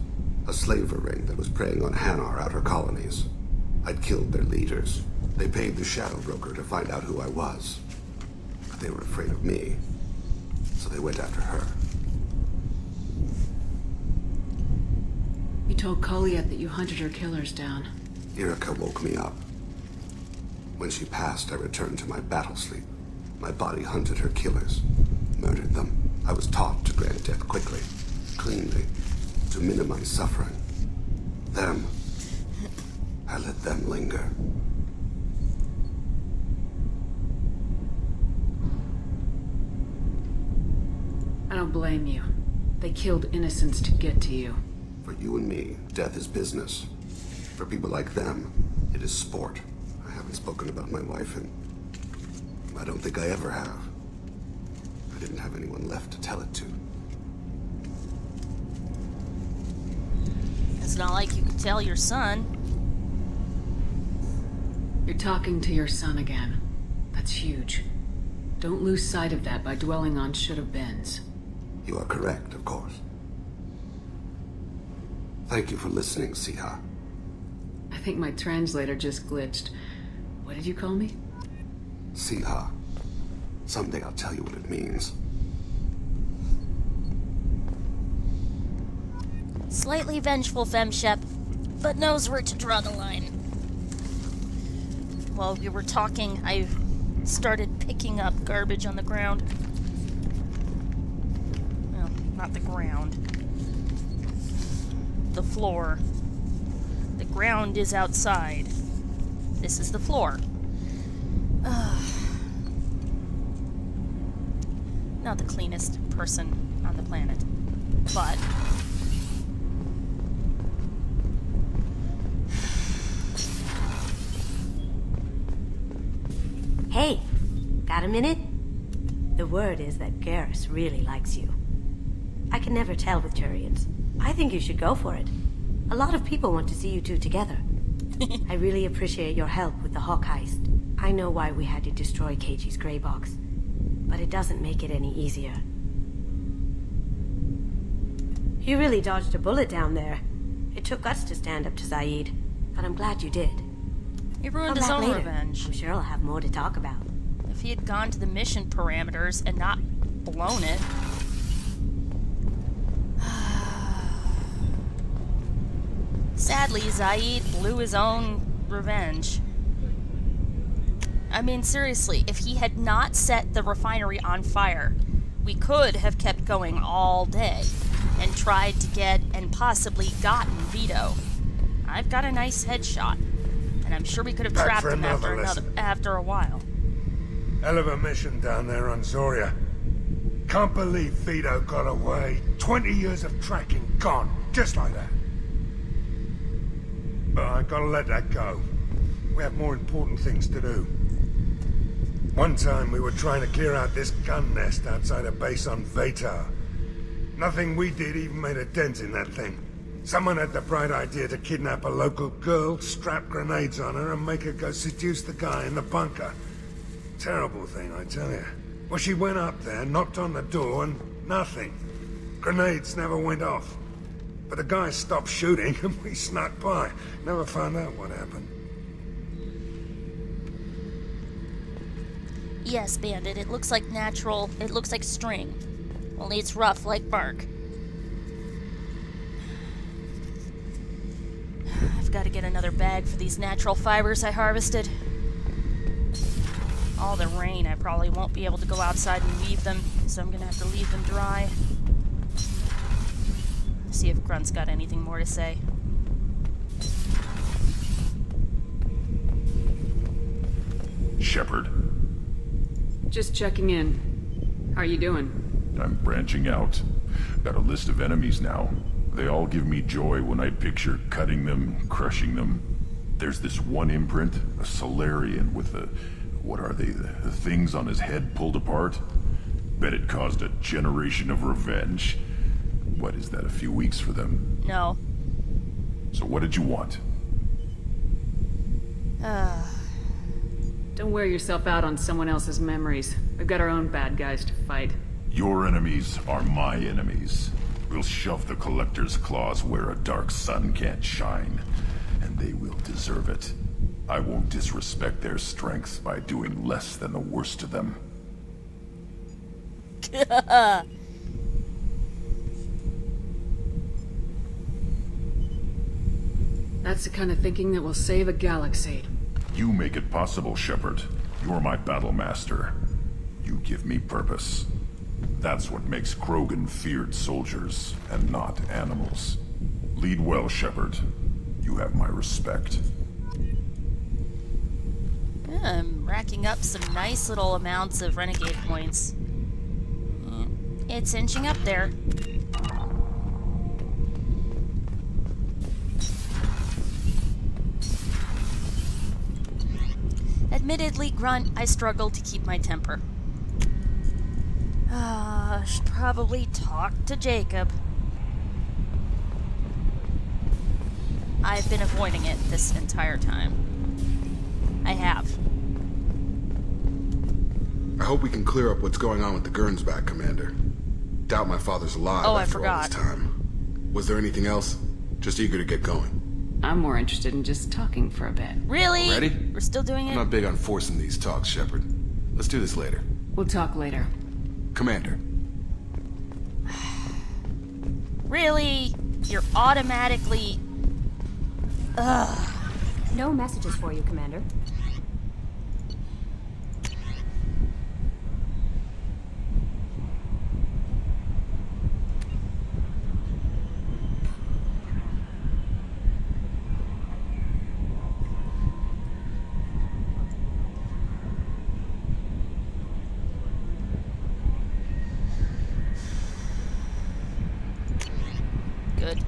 A slaver ring that was preying on Hanar outer colonies. I'd killed their leaders. They paid the Shadow Broker to find out who I was. But they were afraid of me, so they went after her. You told Kolyat that you hunted her killers down. Irika woke me up. When she passed, I returned to my battle sleep. My body hunted her killers, murdered them. I was taught to grant death quickly, cleanly, to minimize suffering. Them, I let them linger. I don't blame you. They killed innocents to get to you. For you and me, death is business. For people like them, it is sport. I haven't spoken about my wife, and I don't think I ever have. I didn't have anyone left to tell it to. It's not like you could tell your son. You're talking to your son again. That's huge. Don't lose sight of that by dwelling on should-have-beens. You are correct, of course. Thank you for listening, Siha. I think my translator just glitched. What did you call me? Siha. Someday I'll tell you what it means. Slightly vengeful femshep, but knows where to draw the line. While we were talking, I started picking up garbage on the ground. Well, not the ground. The floor. The ground is outside. This is the floor. Not the cleanest person on the planet, but Hey, got a minute? The word is that Garrus really likes you. I can never tell with Turians. I think you should go for it. A lot of people want to see you two together. I really appreciate your help with the Hawk heist. I know why we had to destroy Keiji's gray box, but it doesn't make it any easier. You really dodged a bullet down there. It took guts to stand up to Zaid, but I'm glad you did. he ruined Come his back own later. revenge. I'm sure I'll have more to talk about. If he had gone to the mission parameters and not blown it. Sadly, Zaid blew his own revenge. I mean, seriously, if he had not set the refinery on fire, we could have kept going all day and tried to get and possibly gotten Vito. I've got a nice headshot, and I'm sure we could have Back trapped for him another lesson. after a while. Hell of a mission down there on Zoria. Can't believe Vito got away. 20 years of tracking gone, just like that. But I gotta let that go. We have more important things to do. One time we were trying to clear out this gun nest outside a base on Vatar. Nothing we did even made a dent in that thing. Someone had the bright idea to kidnap a local girl, strap grenades on her, and make her go seduce the guy in the bunker. Terrible thing, I tell you. Well, she went up there, knocked on the door, and nothing. Grenades never went off. But the guy stopped shooting, and we snuck by. Never found out what happened. Yes, Bandit, it looks like natural. It looks like string. Only it's rough like bark. I've got to get another bag for these natural fibers I harvested. All the rain, I probably won't be able to go outside and weave them, so I'm gonna have to leave them dry. See if Grunt's got anything more to say. Shepard. Just checking in. How are you doing? I'm branching out. Got a list of enemies now. They all give me joy when I picture cutting them, crushing them. There's this one imprint, a Solarian with the... what are they? The things on his head pulled apart? Bet it caused a generation of revenge. What is that, a few weeks for them? No. So what did you want? Don't wear yourself out on someone else's memories. We've got our own bad guys to fight. Your enemies are my enemies. We'll shove the Collector's claws where a dark sun can't shine, and they will deserve it. I won't disrespect their strengths by doing less than the worst to them. That's the kind of thinking that will save a galaxy. You make it possible, Shepard. You're my battle master. You give me purpose. That's what makes Krogan feared soldiers, and not animals. Lead well, Shepard. You have my respect. I'm racking up some nice little amounts of renegade points. It's inching up there. Admittedly, Grunt, I struggle to keep my temper. Should probably talk to Jacob. I've been avoiding it this entire time. I have. I hope we can clear up what's going on with the Gernsback, Commander. Doubt my father's alive after all this time. Was there anything else? Just eager to get going. I'm more interested in just talking for a bit. Really? Ready? We're still doing it? I'm not big on forcing these talks, Shepard. Let's do this later. We'll talk later. Commander. Really? You're automatically... Ugh. No messages for you, Commander. Good.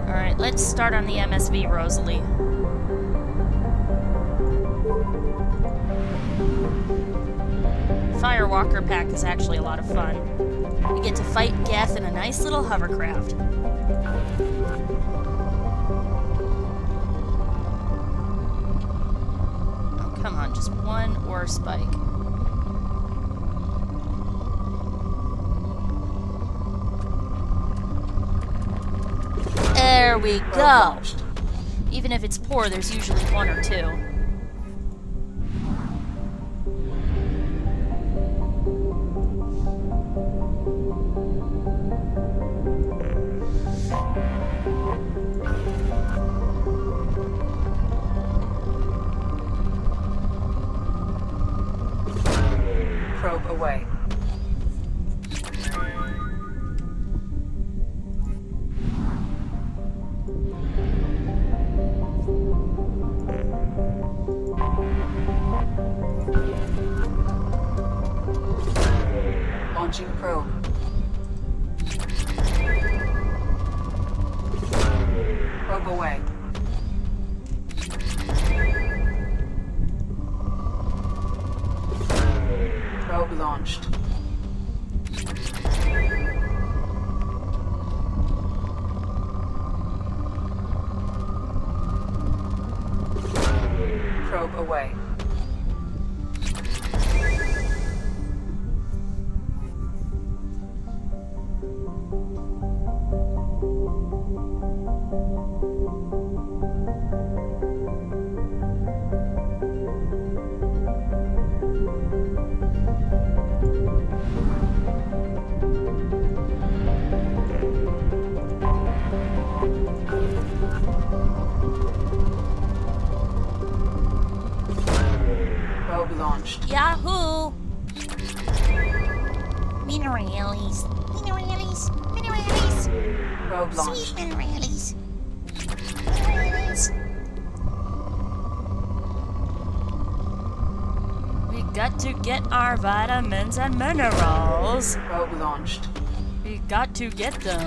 Alright, let's start on the MSV, Rosalie. Firewalker pack is actually a lot of fun. We get to fight Geth in a nice little hovercraft. Oh, come on, just one ore spike. There we go! Even if it's poor, there's usually one or two. Probe away. Launching probe. Probe away. Probe launched. Probe away. Probe launched. Yahoo! Minerales. Minerales. Minerales. Probe launched. Sweet minerales. Minerales. We got to get our vitamins and minerals. Probe launched. We got to get them.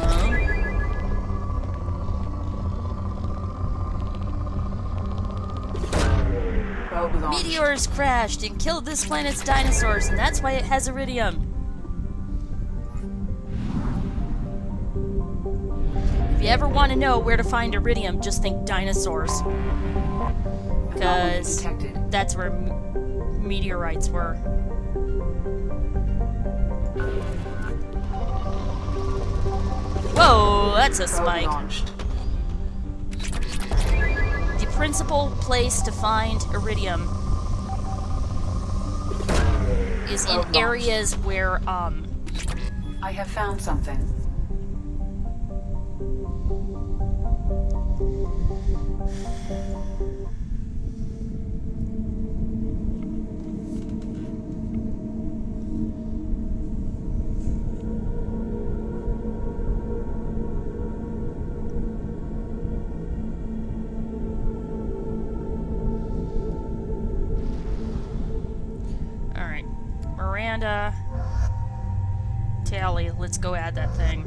Probe launched. Meteors crashed and killed this planet's dinosaurs, and that's why it has iridium. If you ever want to know where to find iridium, just think dinosaurs. Because that's where meteorites were. Whoa, that's a spike. The principal place to find iridium is in areas where, I have found something. Alright. Miranda. Tally, let's go add that thing.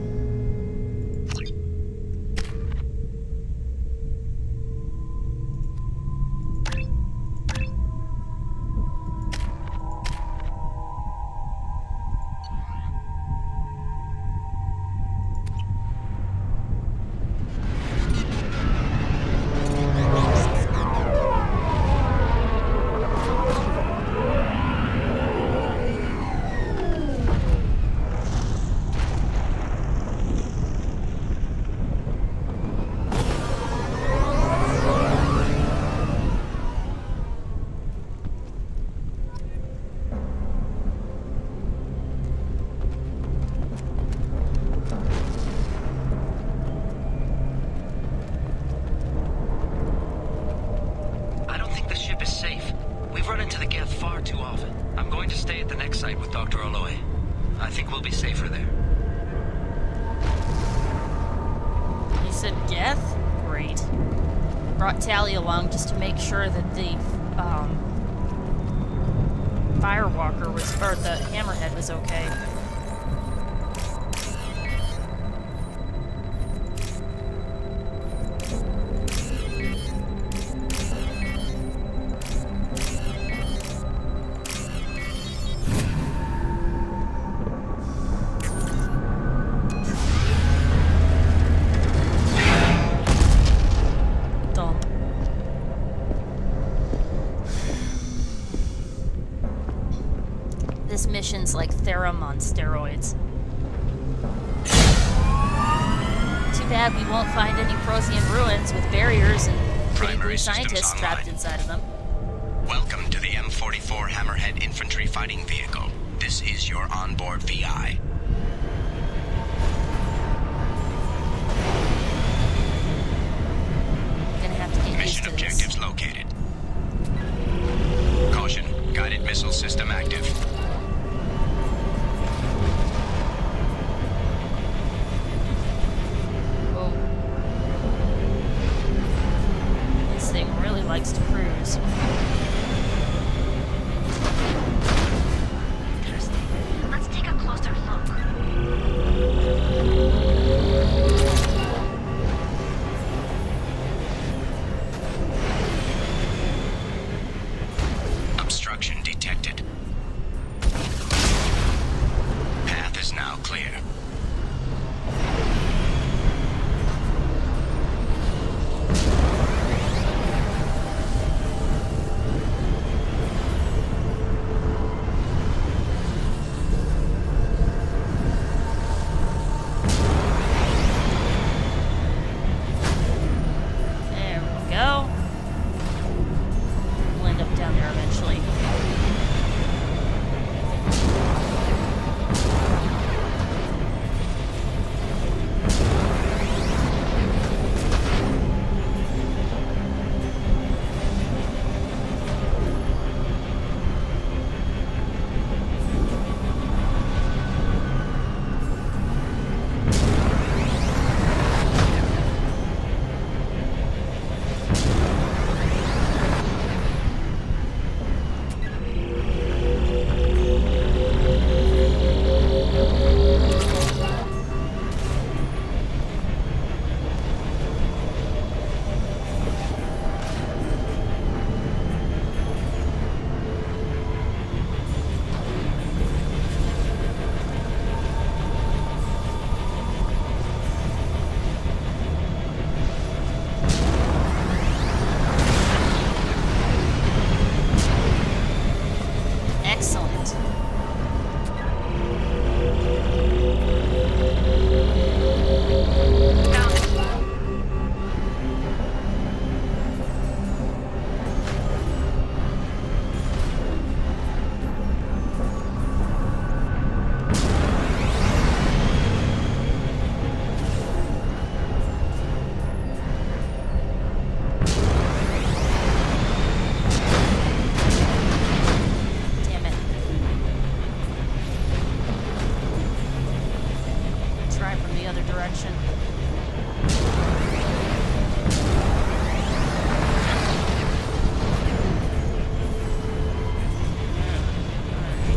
Tally along just to make sure that the Firewalker was, or the Hammerhead was okay. This mission's like Therum on steroids. Too bad we won't find any Prothean ruins with barriers and pretty blue scientists trapped inside of them. Welcome to the M44 Hammerhead Infantry Fighting Vehicle. This is your onboard VI. Gonna have to get Mission objectives located. Caution, guided missile system active. Likes to cruise. Interesting. Let's take a closer look. direction.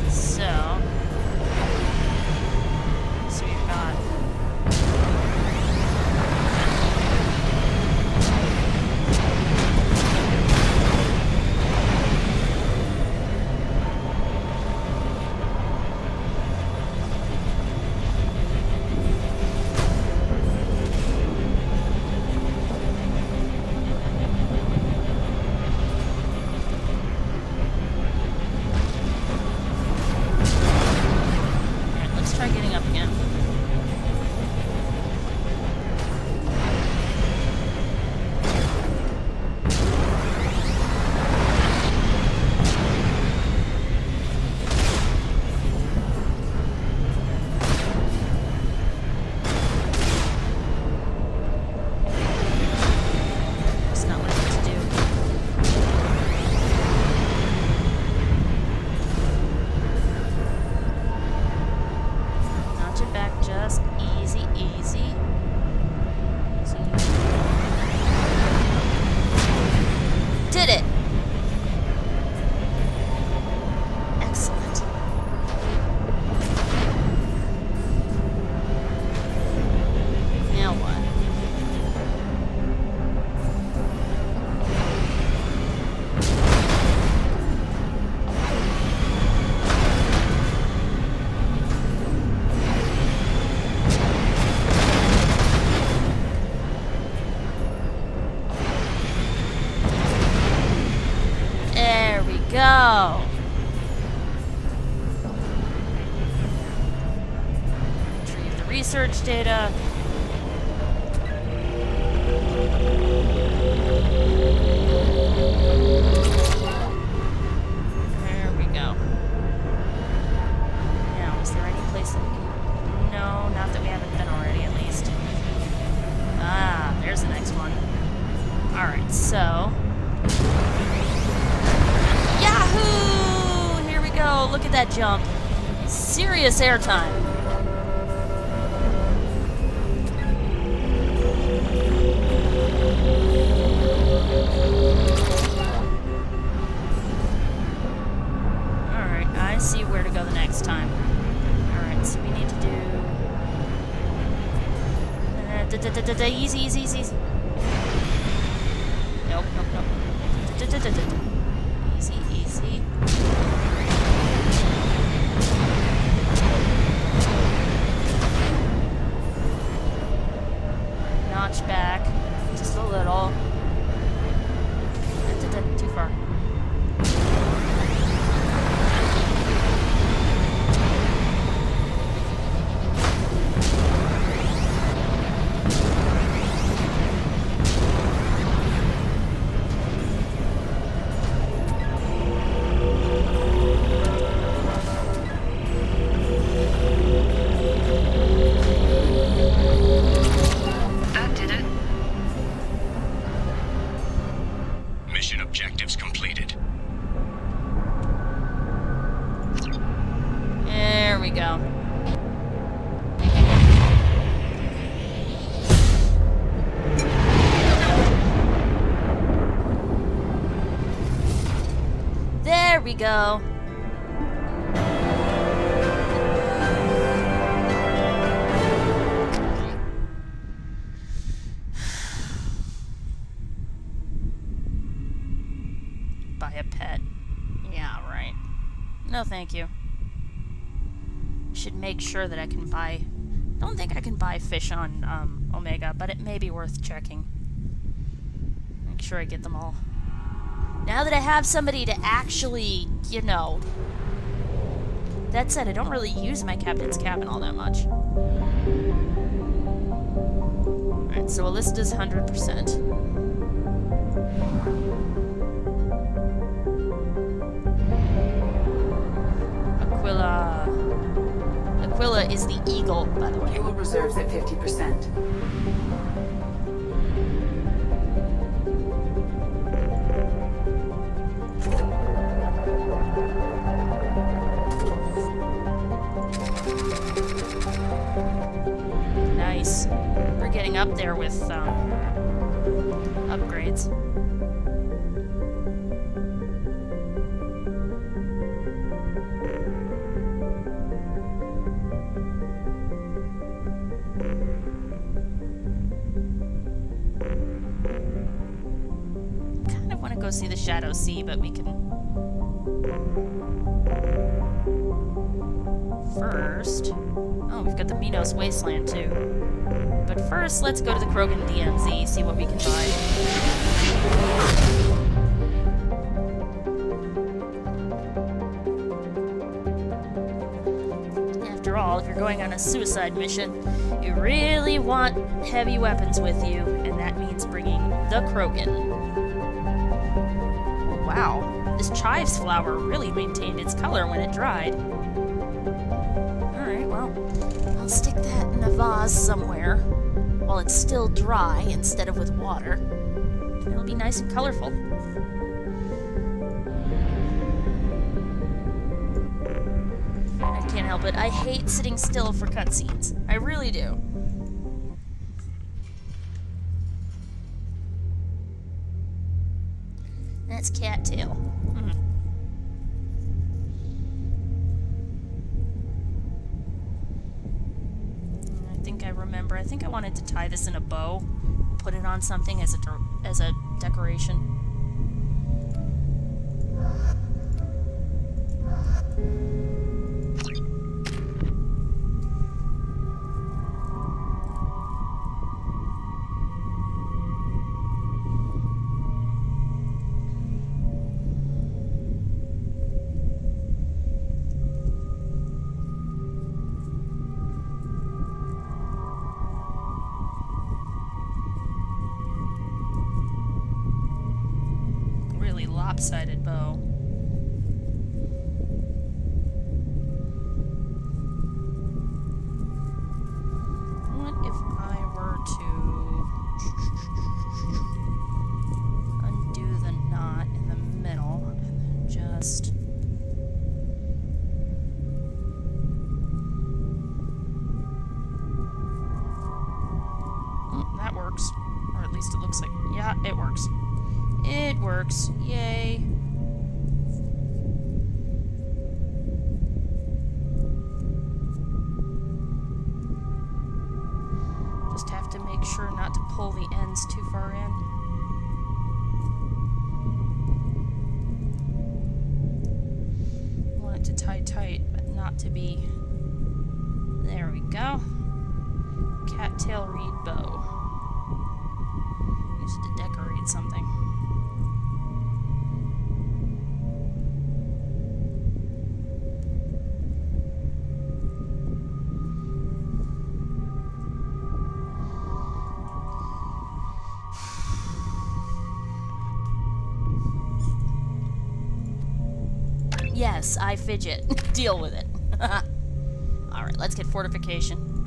So we've got go. Retrieve the research data. There we go. Now, is there any place that we can... No, not that we haven't been already, at least. Ah, there's the next one. Alright, so... Yahoo! Here we go. Look at that jump. Serious airtime. Alright, I see where to go the next time. Alright, so we need to do... Easy, easy, easy, easy. Nope, nope, nope. Easy, easy. Notch back. Just a little. Too far. Mission objectives completed. There we go. There we go. Buy a pet. Yeah, right. No, thank you. Should make sure that I can buy... Don't think I can buy fish on Omega, but it may be worth checking. Make sure I get them all. Now that I have somebody to actually, you know... That said, I don't really use my captain's cabin all that much. Alright, so Allista's 100%. Aquila is the eagle, by the way. Fuel reserves at 50%. Nice. up there with upgrades. Kind of want to go see the Shadow Sea, but we can first. Oh, we've got the Minos Wasteland too. But first, let's go to the Krogan DMZ, see what we can buy. After all, if you're going on a suicide mission, you really want heavy weapons with you, and that means bringing the Krogan. Wow, this chives flower really maintained its color when it dried. Alright, well, I'll stick that in a vase somewhere while it's still dry instead of with water. It'll be nice and colorful. I can't help it. I hate sitting still for cutscenes. I really do. That's cattail. I think I wanted to tie this in a bow, put it on something as a decoration. Lopsided bow. What if I were to undo the knot in the middle and then just that works. Or at least it looks like, yeah, it works. It works. Yay. Just have to make sure not to pull the ends too far in. Want it to tie tight, but not to be. There we go. Cattail reed bow. Use it to decorate something. Yes, I fidget. Deal with it. Alright, let's get fortification.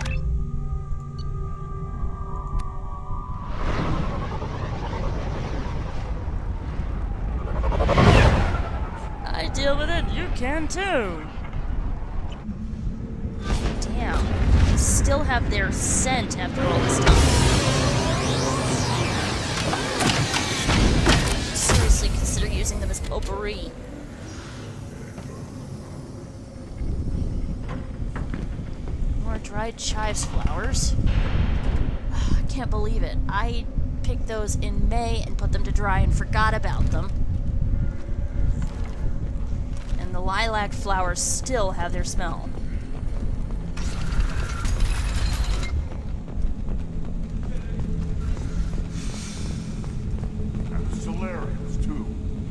I deal with it, you can too. Damn, they still have their scent after all this time. Seriously, consider using them as potpourri. Dried chives flowers. I can't believe it. I picked those in May and put them to dry and forgot about them. And the lilac flowers still have their smell. And the Solarians, too.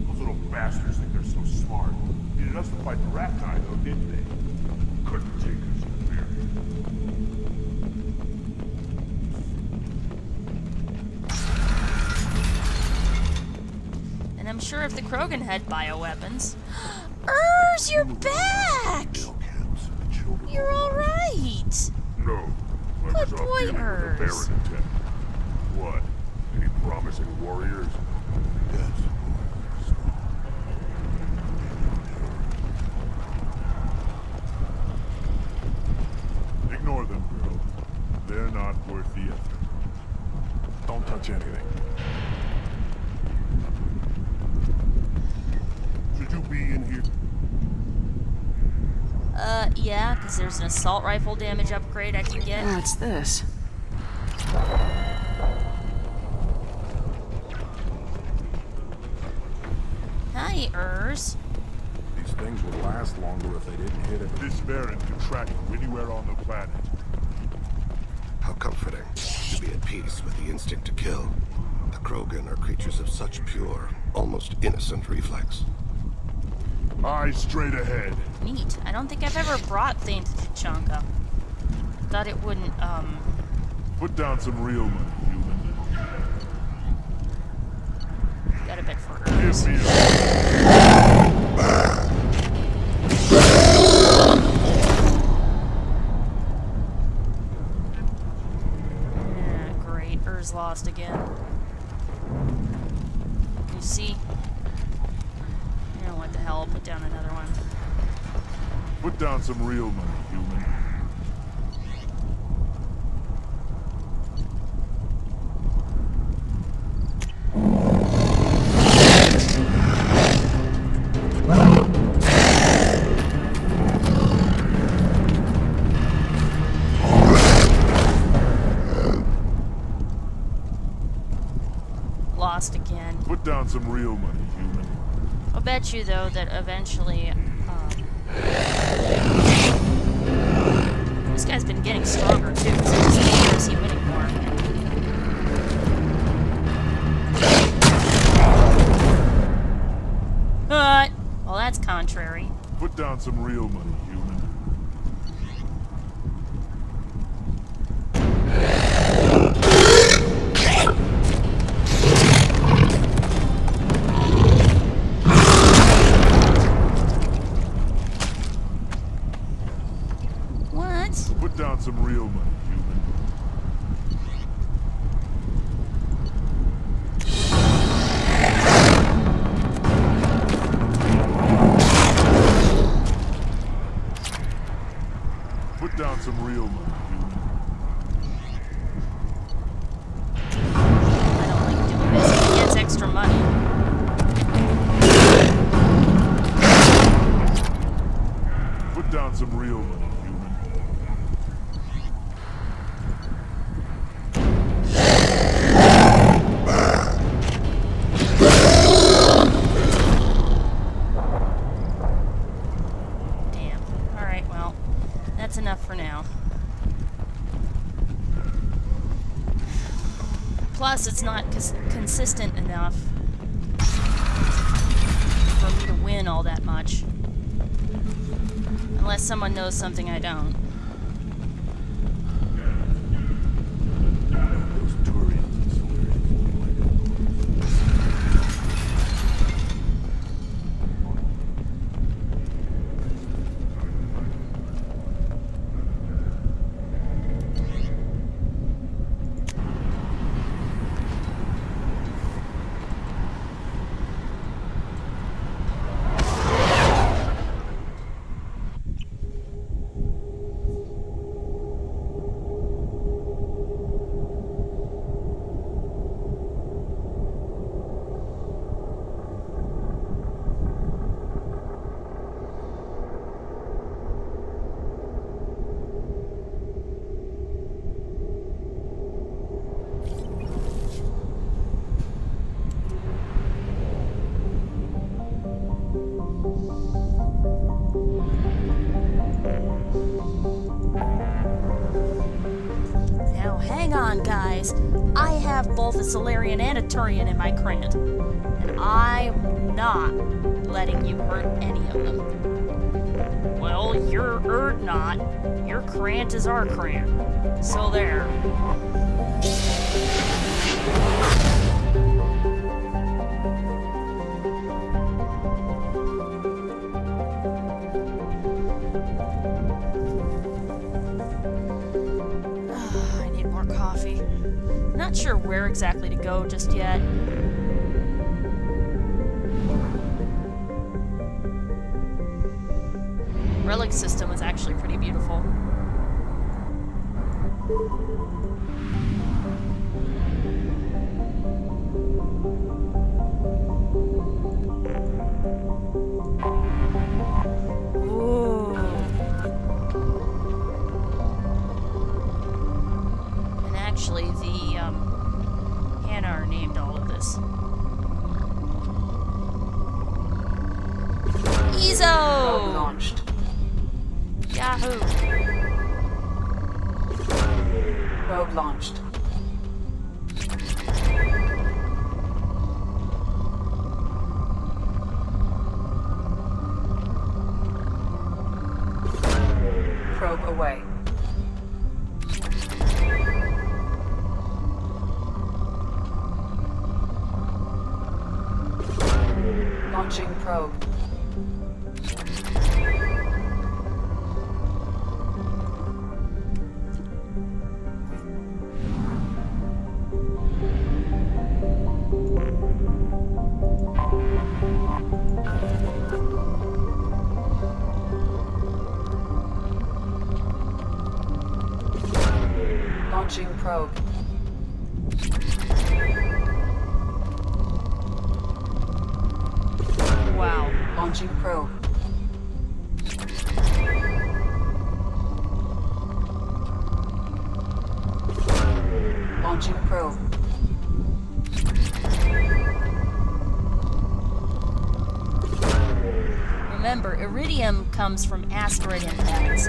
Those little bastards think they're so smart. Needed us to fight the Rachni, though, didn't they? Couldn't take us. And I'm sure if the Krogan had bioweapons. Urs, you're back! You're alright! No. Good boy, Urs. What? Any promising warriors? Yes. Ignore them, girl. They're not worth the effort. touch anything. Should you be in here? Yeah, because there's an assault rifle damage upgrade I can get. What's this? Hi, Urs. These things would last longer if they didn't hit it. This variant can track you anywhere on the planet. How comforting to be at peace with the instinct to kill. The Krogan are creatures of such pure, almost innocent reflex. Eyes straight ahead. Neat. I don't think I've ever brought Thane to Tuchanka. Thought it wouldn't, Put down some real money, human. got a bit for Give me great. Urs lost again. You see? What the hell? I'll put down another one. Put down some real money, human. Lost again. Put down some real money, human. I'll bet you, though, that eventually, this guy's been getting stronger, too, so where is he winning more? Well, that's contrary. Put down some real money, human. Put down some real money, human. Put down some real money, human. I don't like doing this. He gets extra money. Put down some real money. Enough for now. Plus, it's not consistent enough for me to win all that much. Unless someone knows something I don't. Guys, I have both a Solarian and a Turian in my Krant, and I'm not letting you hurt any of them. Well, you're not. Your Krant is our Krant. So there. Not sure where exactly to go just yet. Relic system was actually pretty beautiful. Ooh. And actually, the Hannah are named all of this. Ezo! Launched. Yahoo! Probe launched. Probe away. Launching probe. Launching probe. Wow. Launching probe. Launching probe. Remember, iridium comes from asteroid impacts.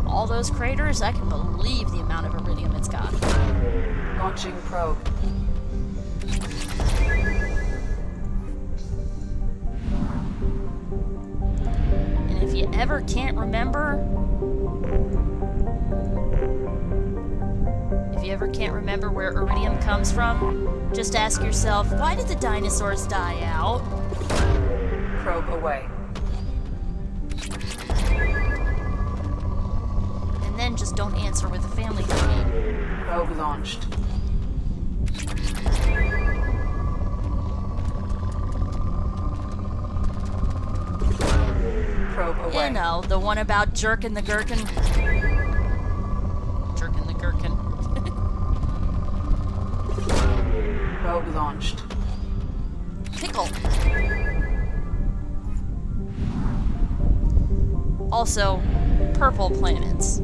All those craters, I can believe the amount of iridium it's got. Launching probe. And if you ever can't remember, where iridium comes from, just ask yourself, why did the dinosaurs die out? Probe away. And then just don't answer with a family feud. Probe launched. Probe away. You know, the one about jerking the gherkin. Jerking the gherkin. Probe launched. Pickle. Also, purple planets.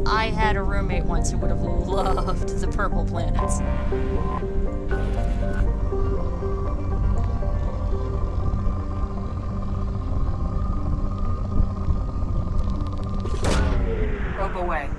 I had a roommate once who would have loved the purple planets. Probe away.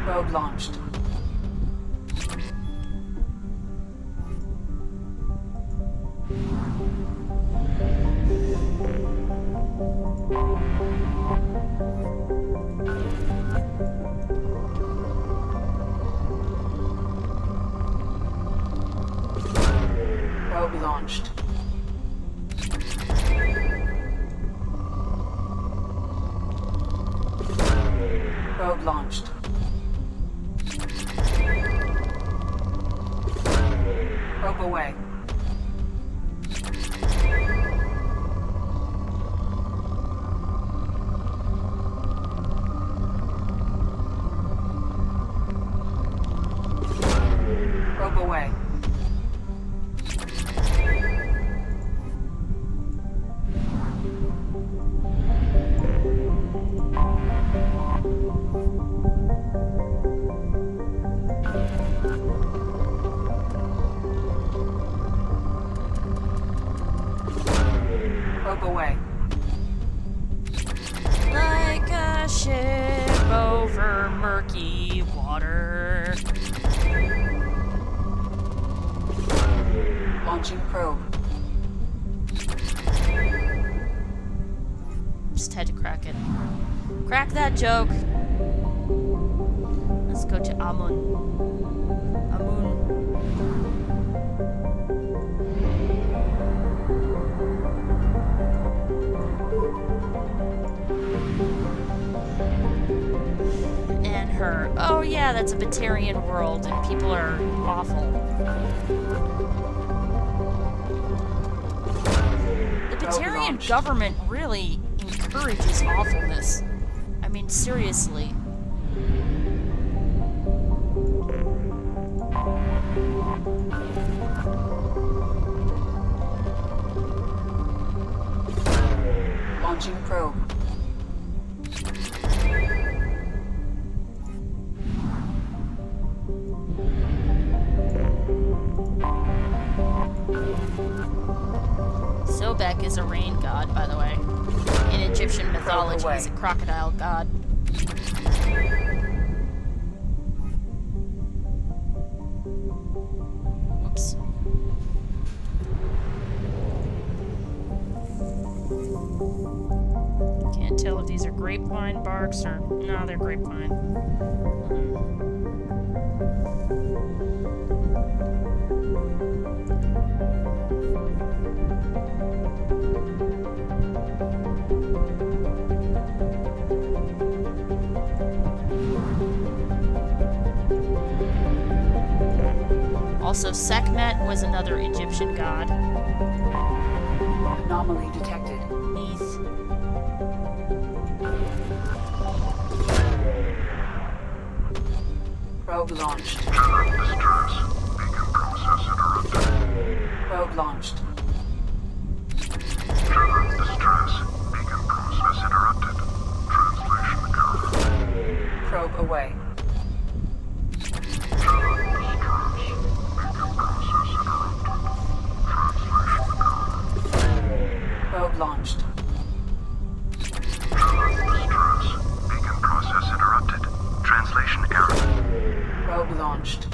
Probe launched. Probe launched. Probe launched. Probe away. Probe away. Probe away. Like a ship over murky water. Launching probe. Just had to crack it. Crack that joke. go to Amun. And her, oh yeah, that's a Batarian world and people are awful. The Batarian government really encourages awfulness. I mean, seriously. Launching probe. Sobek is a rain god, by the way. In Egyptian mythology, he's a crocodile god. Oops. Can't tell if these are grapevine barks or... No, they're grapevine. Also, Sekhmet was another Egyptian god. Anomaly detected. Neath. Probe launched. Probe launched. Probe away. Probe launched. Beacon process interrupted. Translation error. Probe launched.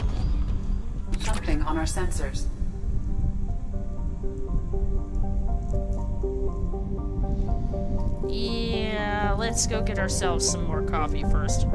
Something on our sensors. Yeah, let's go get ourselves some more coffee first.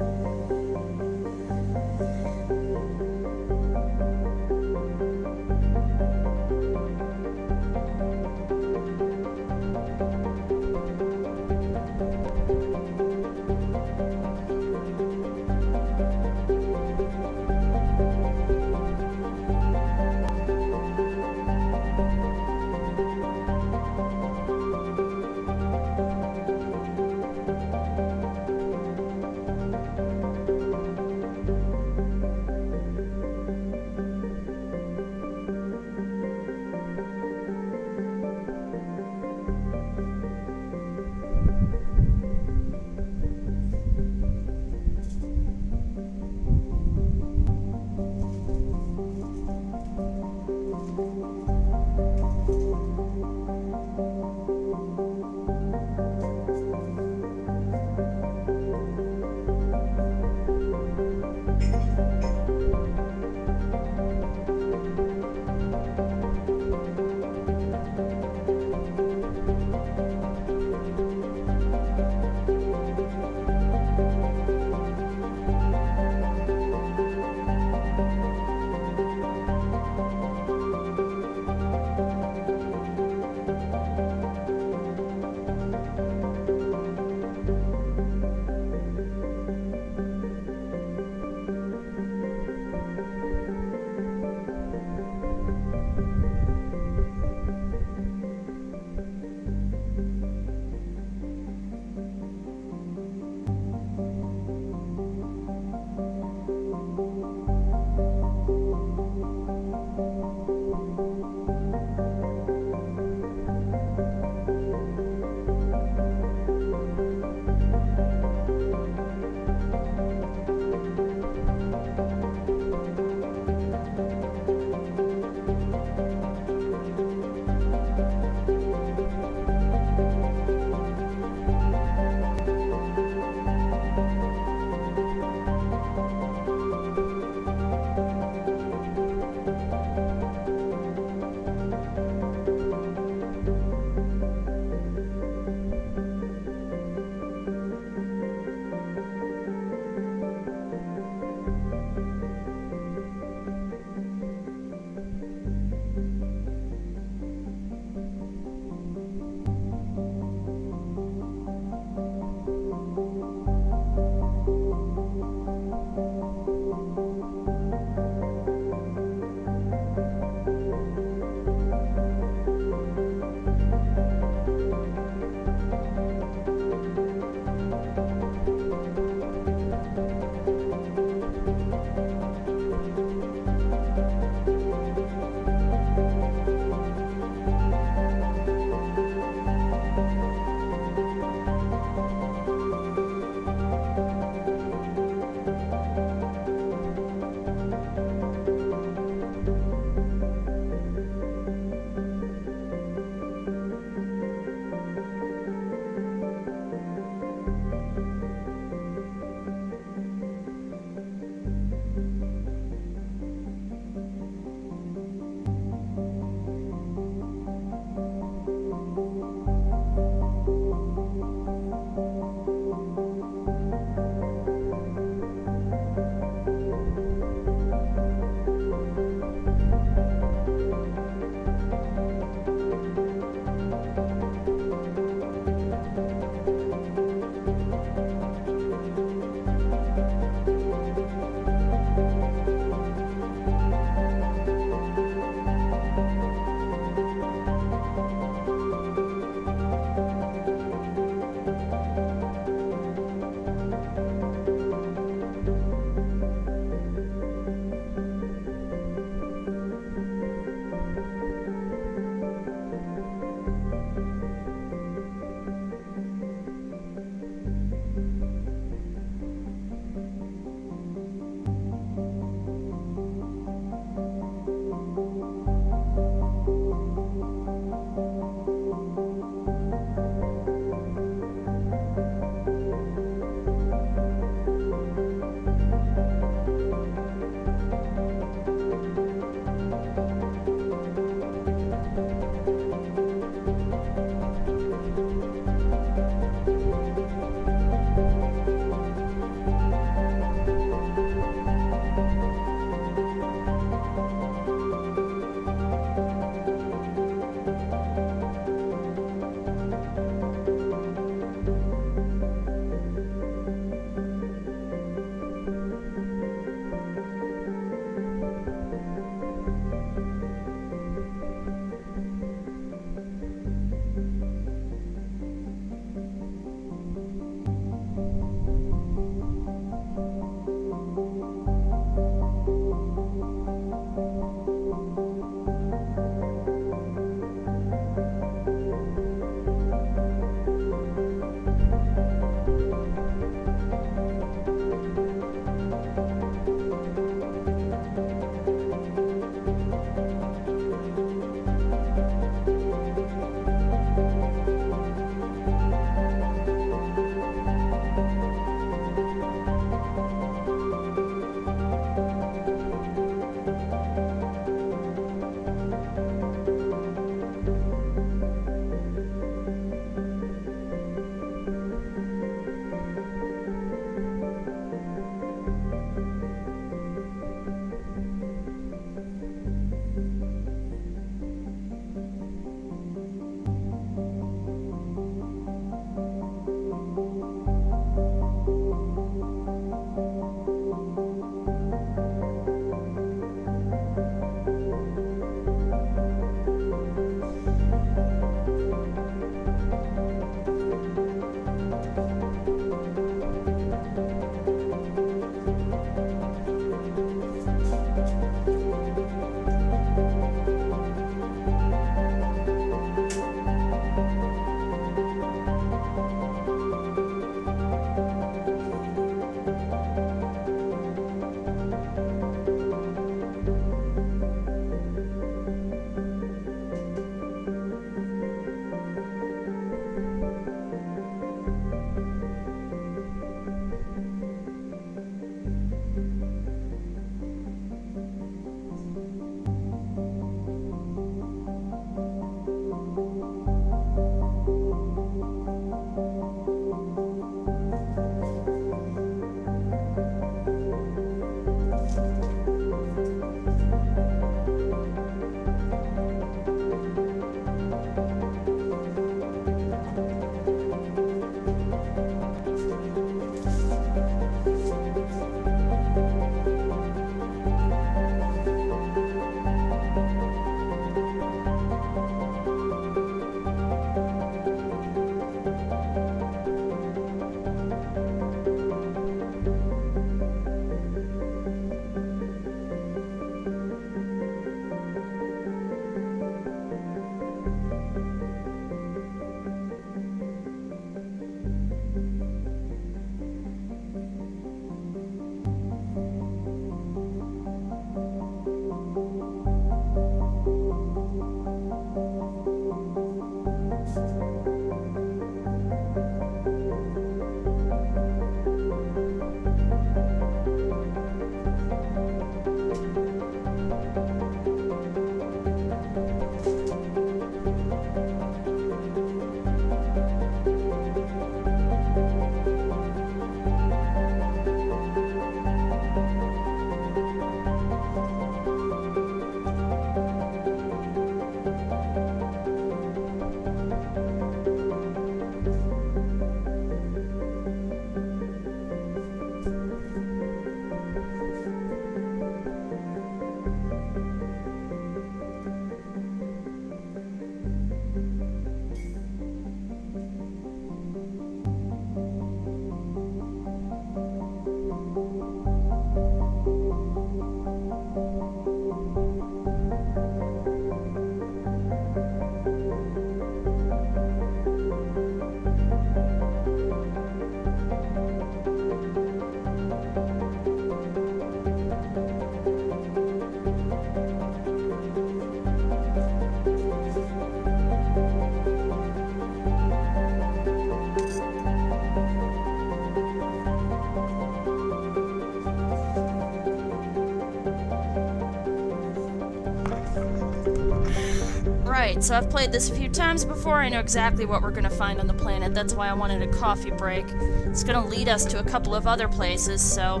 Alright, so I've played this a few times before. I know exactly what we're gonna find on the planet. That's why I wanted a coffee break. It's gonna lead us to a couple of other places, so...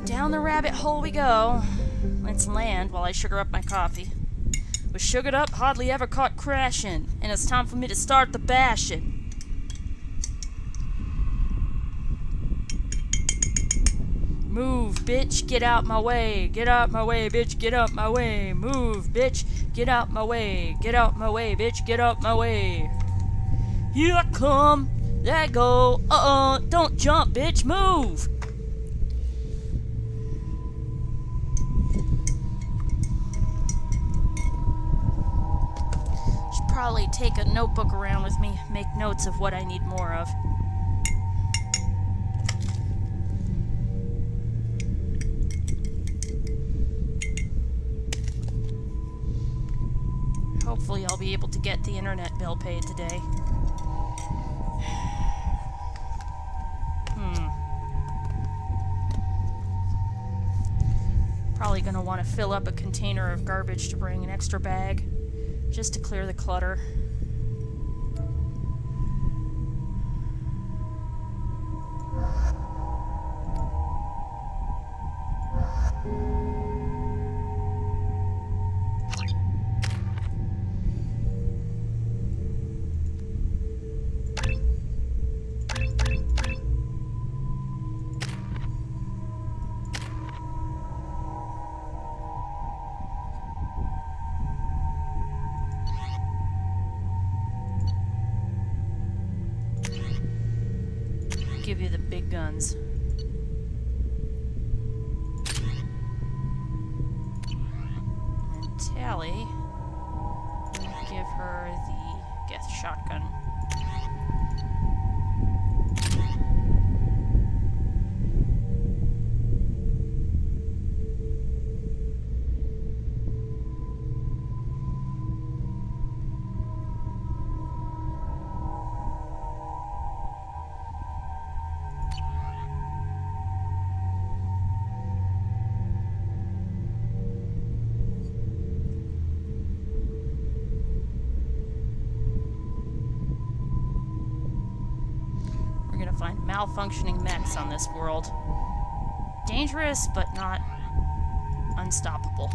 down the rabbit hole we go. Let's land while I sugar up my coffee. With sugared up, hardly ever caught crashing. And it's time for me to start the bashing. Move, bitch, get out my way. Get out my way, bitch, get out my way. Move, bitch, get out my way. Get out my way, bitch, get out my way. Here I come, there I go. Don't jump, bitch, move. Should probably take a notebook around with me, make notes of what I need more of. Hopefully I'll be able to get the internet bill paid today. Probably gonna want to fill up a container of garbage to bring an extra bag, just to clear the clutter. Give you the big guns. And Tally, give her the Geth shotgun. Find malfunctioning mechs on this world. Dangerous, but not unstoppable.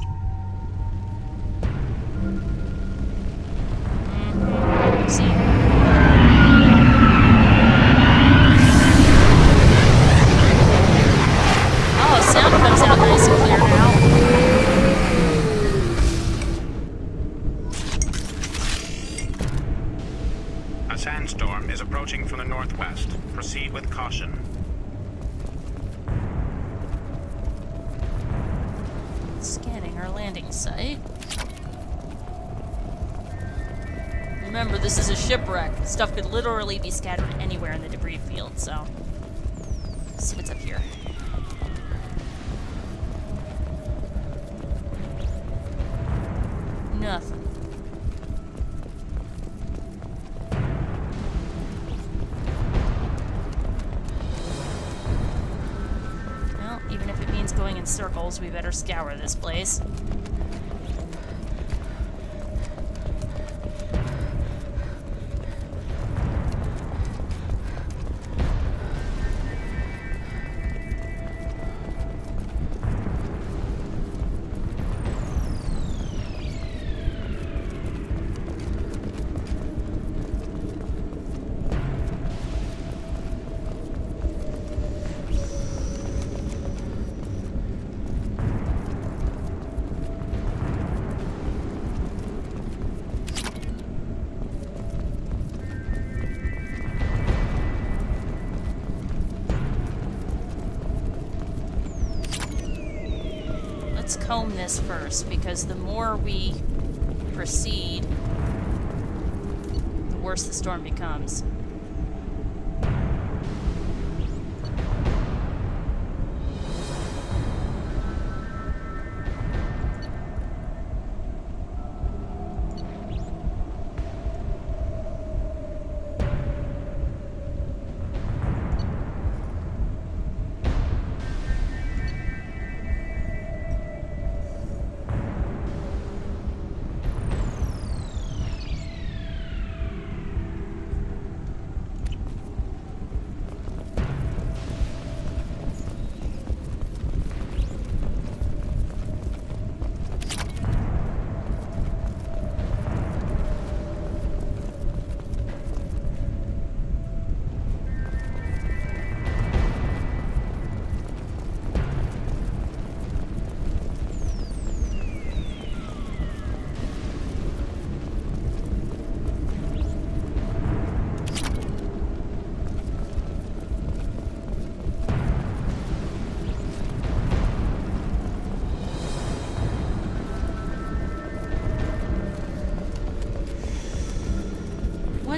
See? Oh, sound comes out nice and clear now. A sandstorm is approaching from the northwest. Proceed with caution. Scanning our landing site. Remember, this is a shipwreck. Stuff could literally be scattered anywhere in the debris field, so... Let's see what's up here. Nothing. Even if it means going in circles, we better scour this place. Let's comb this first, because the more we proceed, the worse the storm becomes.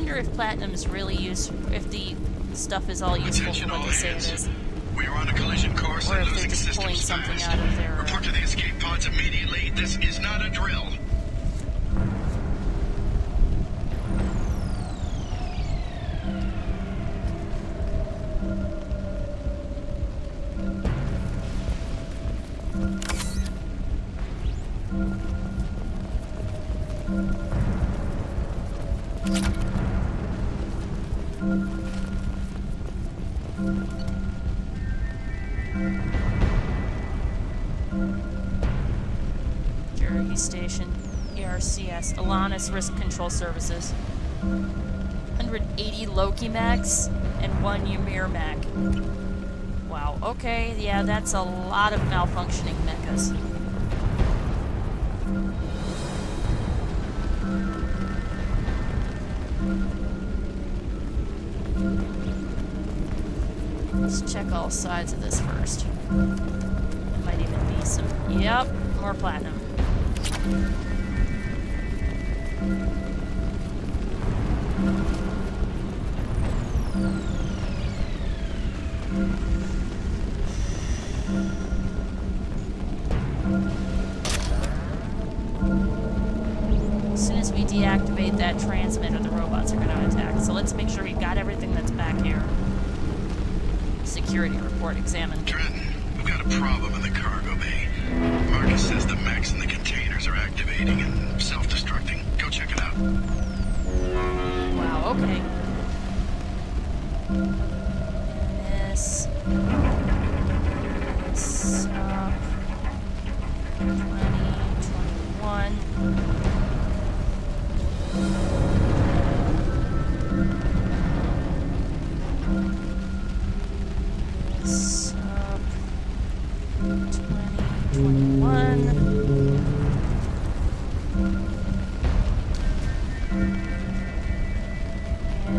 wonder if platinum is really useful, if the stuff is all useful Attention for what all they say it hands. is. We are on a collision course Or and if they're losing just systems pulling something fast. out of their... Report to the escape pods immediately. This is not a drill. Cherokee Station, ERCS, Alanis Risk Control Services. 180 Loki Max and 1 Ymir Mac. Wow, okay, yeah, that's a lot of malfunctioning mechas. Let's check all sides of this first. Might even be some... Yep, more platinum. As soon as we deactivate that transmitter, the robots are going to attack. So let's make sure we've got everything that's back here. Security report examined. Trenton, we've got a problem in the cargo bay. Marcus says the mechs in the containers are activating and self-destructing. Go check it out. Wow, okay. This... 2021. Sub 2021.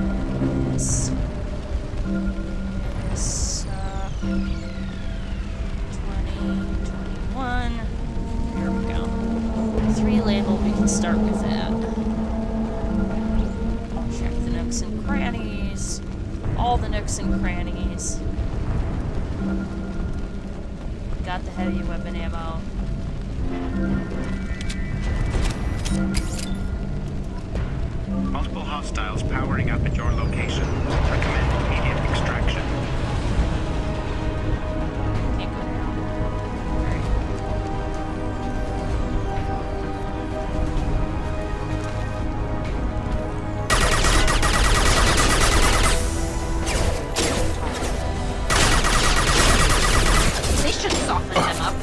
And this sub 2021. Here we go. 3 label, we can start with that. Check the nooks and crannies. All the nooks and crannies. Got the heavy weapon ammo. Multiple hostiles powering up at your location. Recommend immediate extraction. Can't go down. Alright. They should soften them up.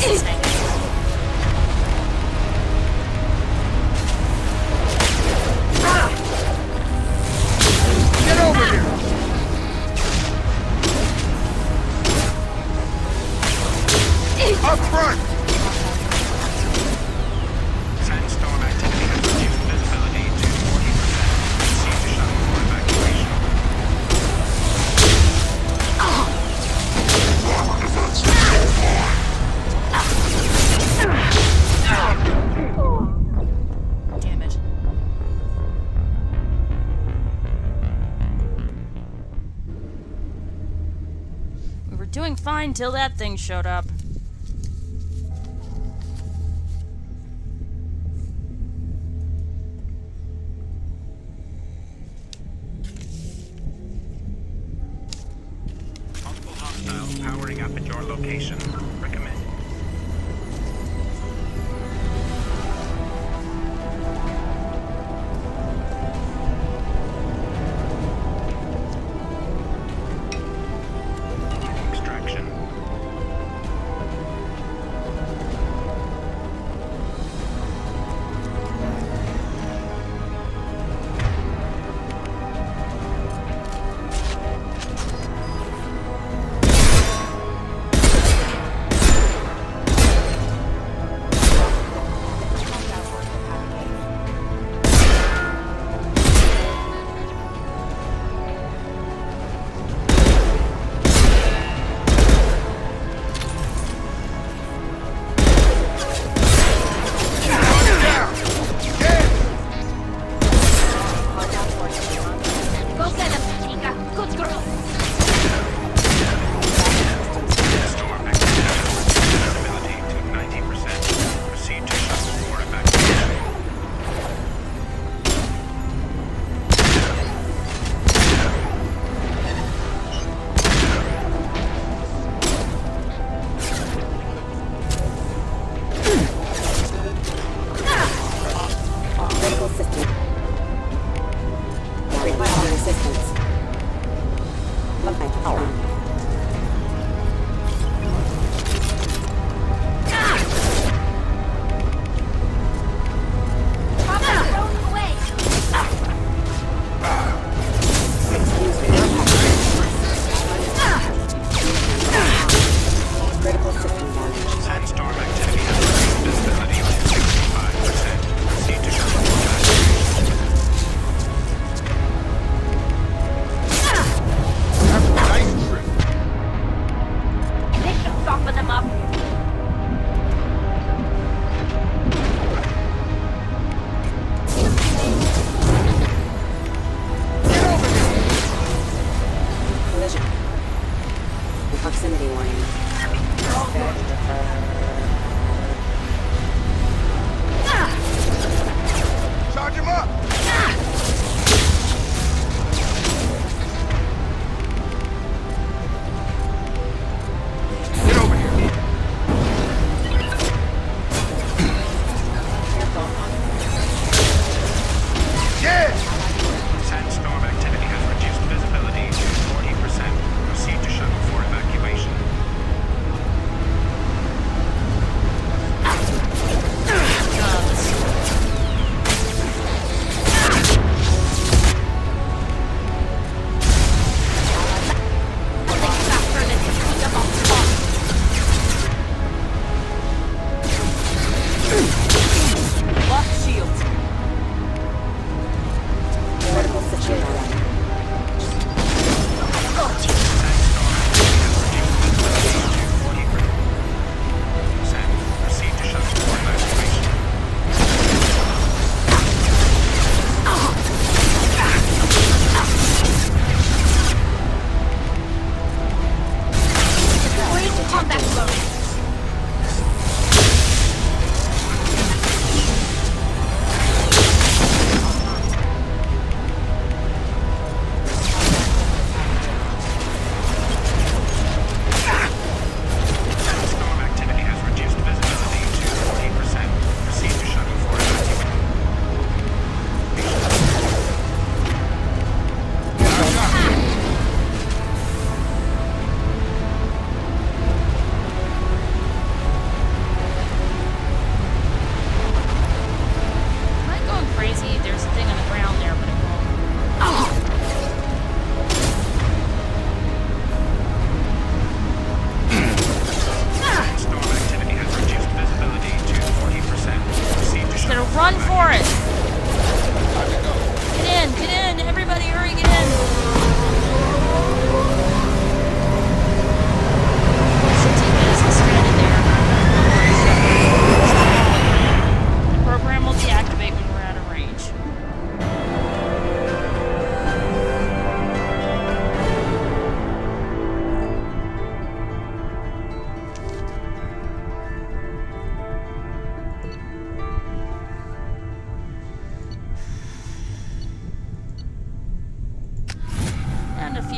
is hanging. Get over here! Up front! Sandstorm activity has reduced visibility to 40%. Proceed to shuttle for evacuation. Damn it. We were doing fine till that thing showed up. Multiple hostiles powering up at your location. Recommend. Extraction.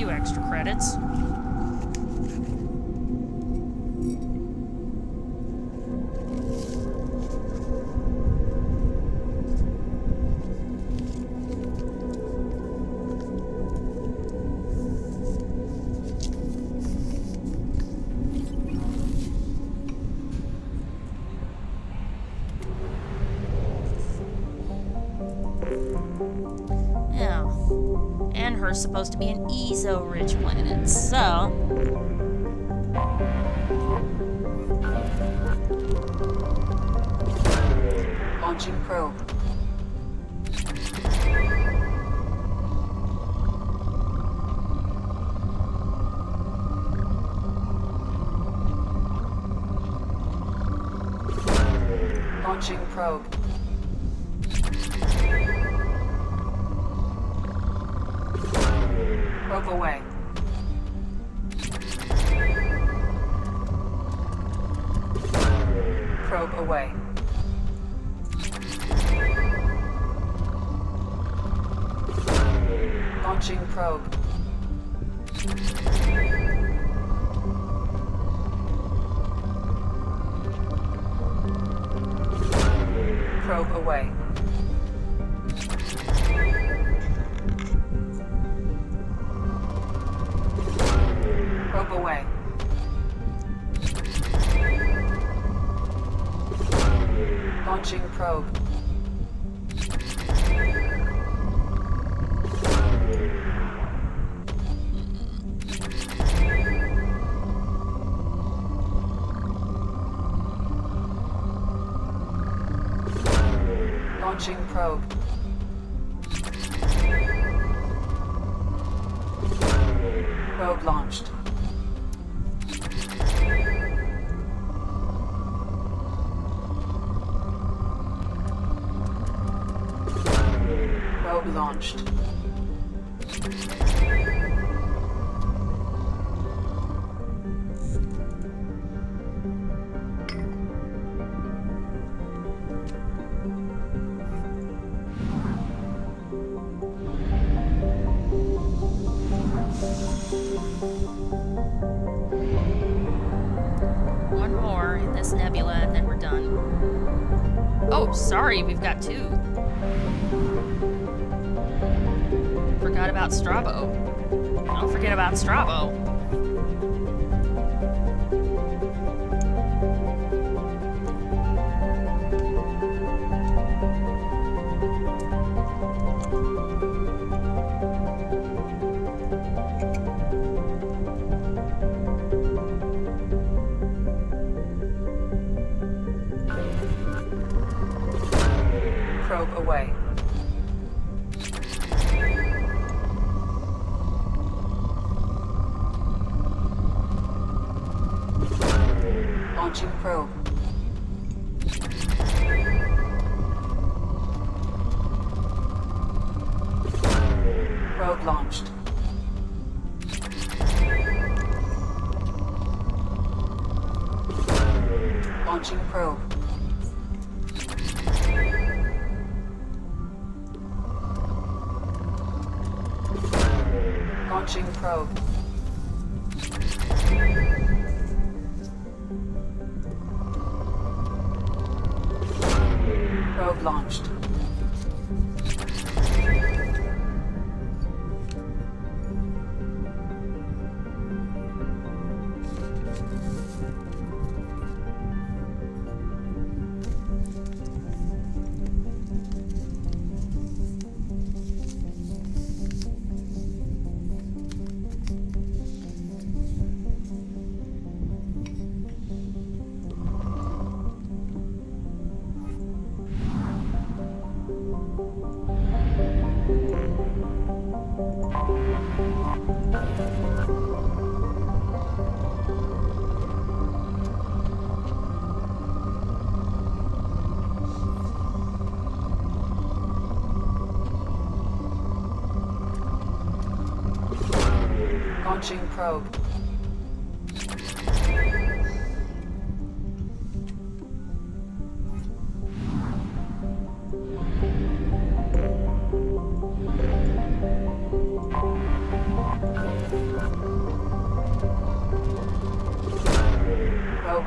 few extra credits. Yeah. And her's supposed to be an ESO-rich planet, so... Launching probe. Launching probe. Probe away. Probe away. Launching probe. Probe away. Probe away. Launching probe. Launching probe. Probe launched. Probe launched. One more in this nebula, and then we're done. Oh, sorry, we've got two. Forgot about Strabo. Don't forget about Strabo. Probe away. Launching probe. Probe launched. Launching probe. Launching probe. Probe launched. Launching probe.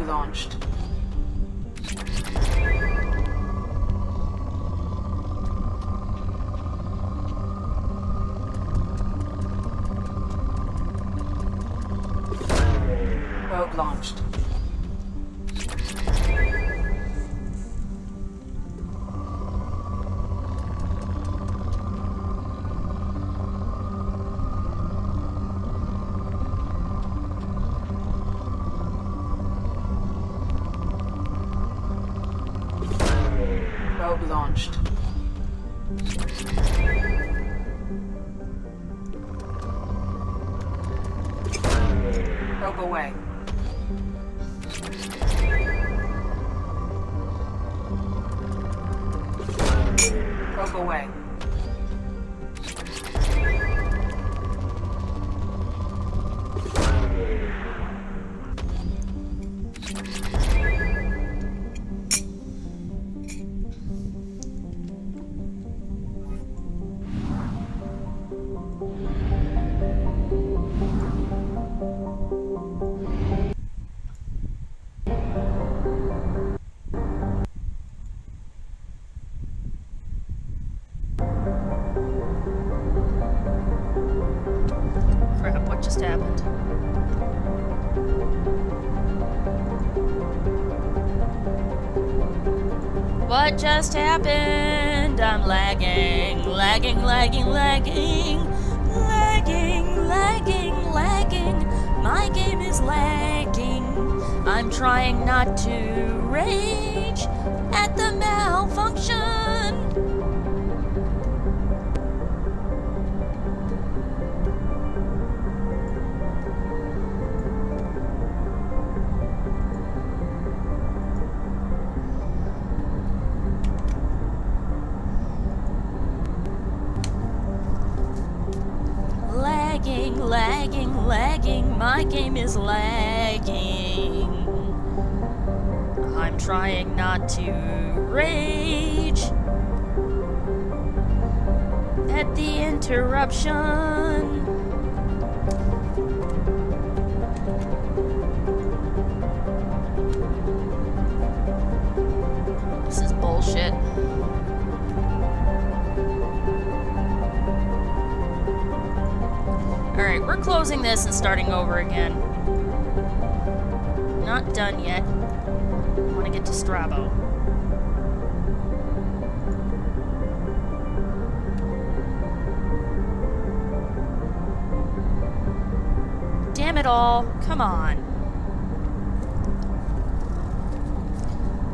launched. Probe launched. Probe launched. Probe away. Probe away. Crap, what just happened? What just happened? I'm lagging, lagging, lagging, lagging, lagging, lagging, lagging. My game is lagging. I'm trying not to rage at the malfunction. Lagging, lagging, lagging, my game is lagging. I'm trying not to rage at the interruption. This is bullshit. Alright, we're closing this and starting over again. Not done yet. I want to get to Strabo. Damn it all. Come on.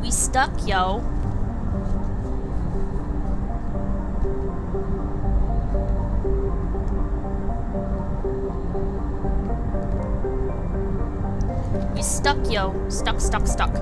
We stuck, yo. We stuck, yo. Stuck, stuck, stuck.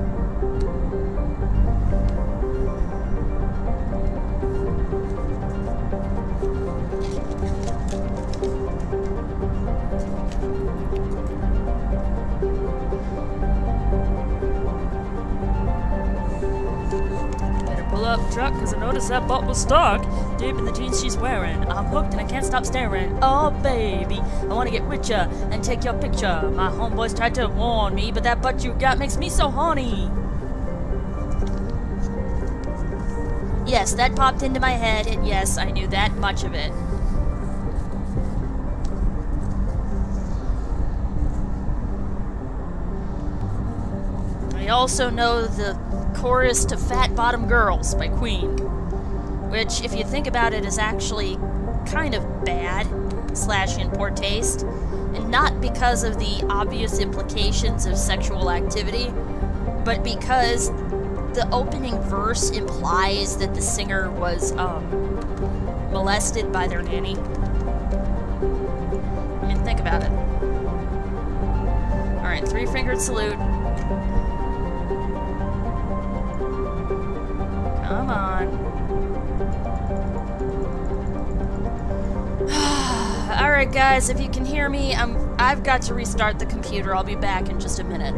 Better pull up the truck, cause I noticed that butt was stuck deep in the jeans she's wearing. I'm hooked and I can't stop staring. Oh baby, I wanna get with ya and take your picture. My homeboys tried to warn me, but that butt you got makes me so horny. Yes, that popped into my head, and yes, I knew that much of it. I also know the chorus to Fat Bottom Girls by Queen, which, if you think about it, is actually kind of bad / in poor taste, and not because of the obvious implications of sexual activity, but because the opening verse implies that the singer was molested by their nanny. I mean, think about it. Alright, 3-fingered salute. Come on. Alright guys, if you can hear me, I've got to restart the computer. I'll be back in just a minute.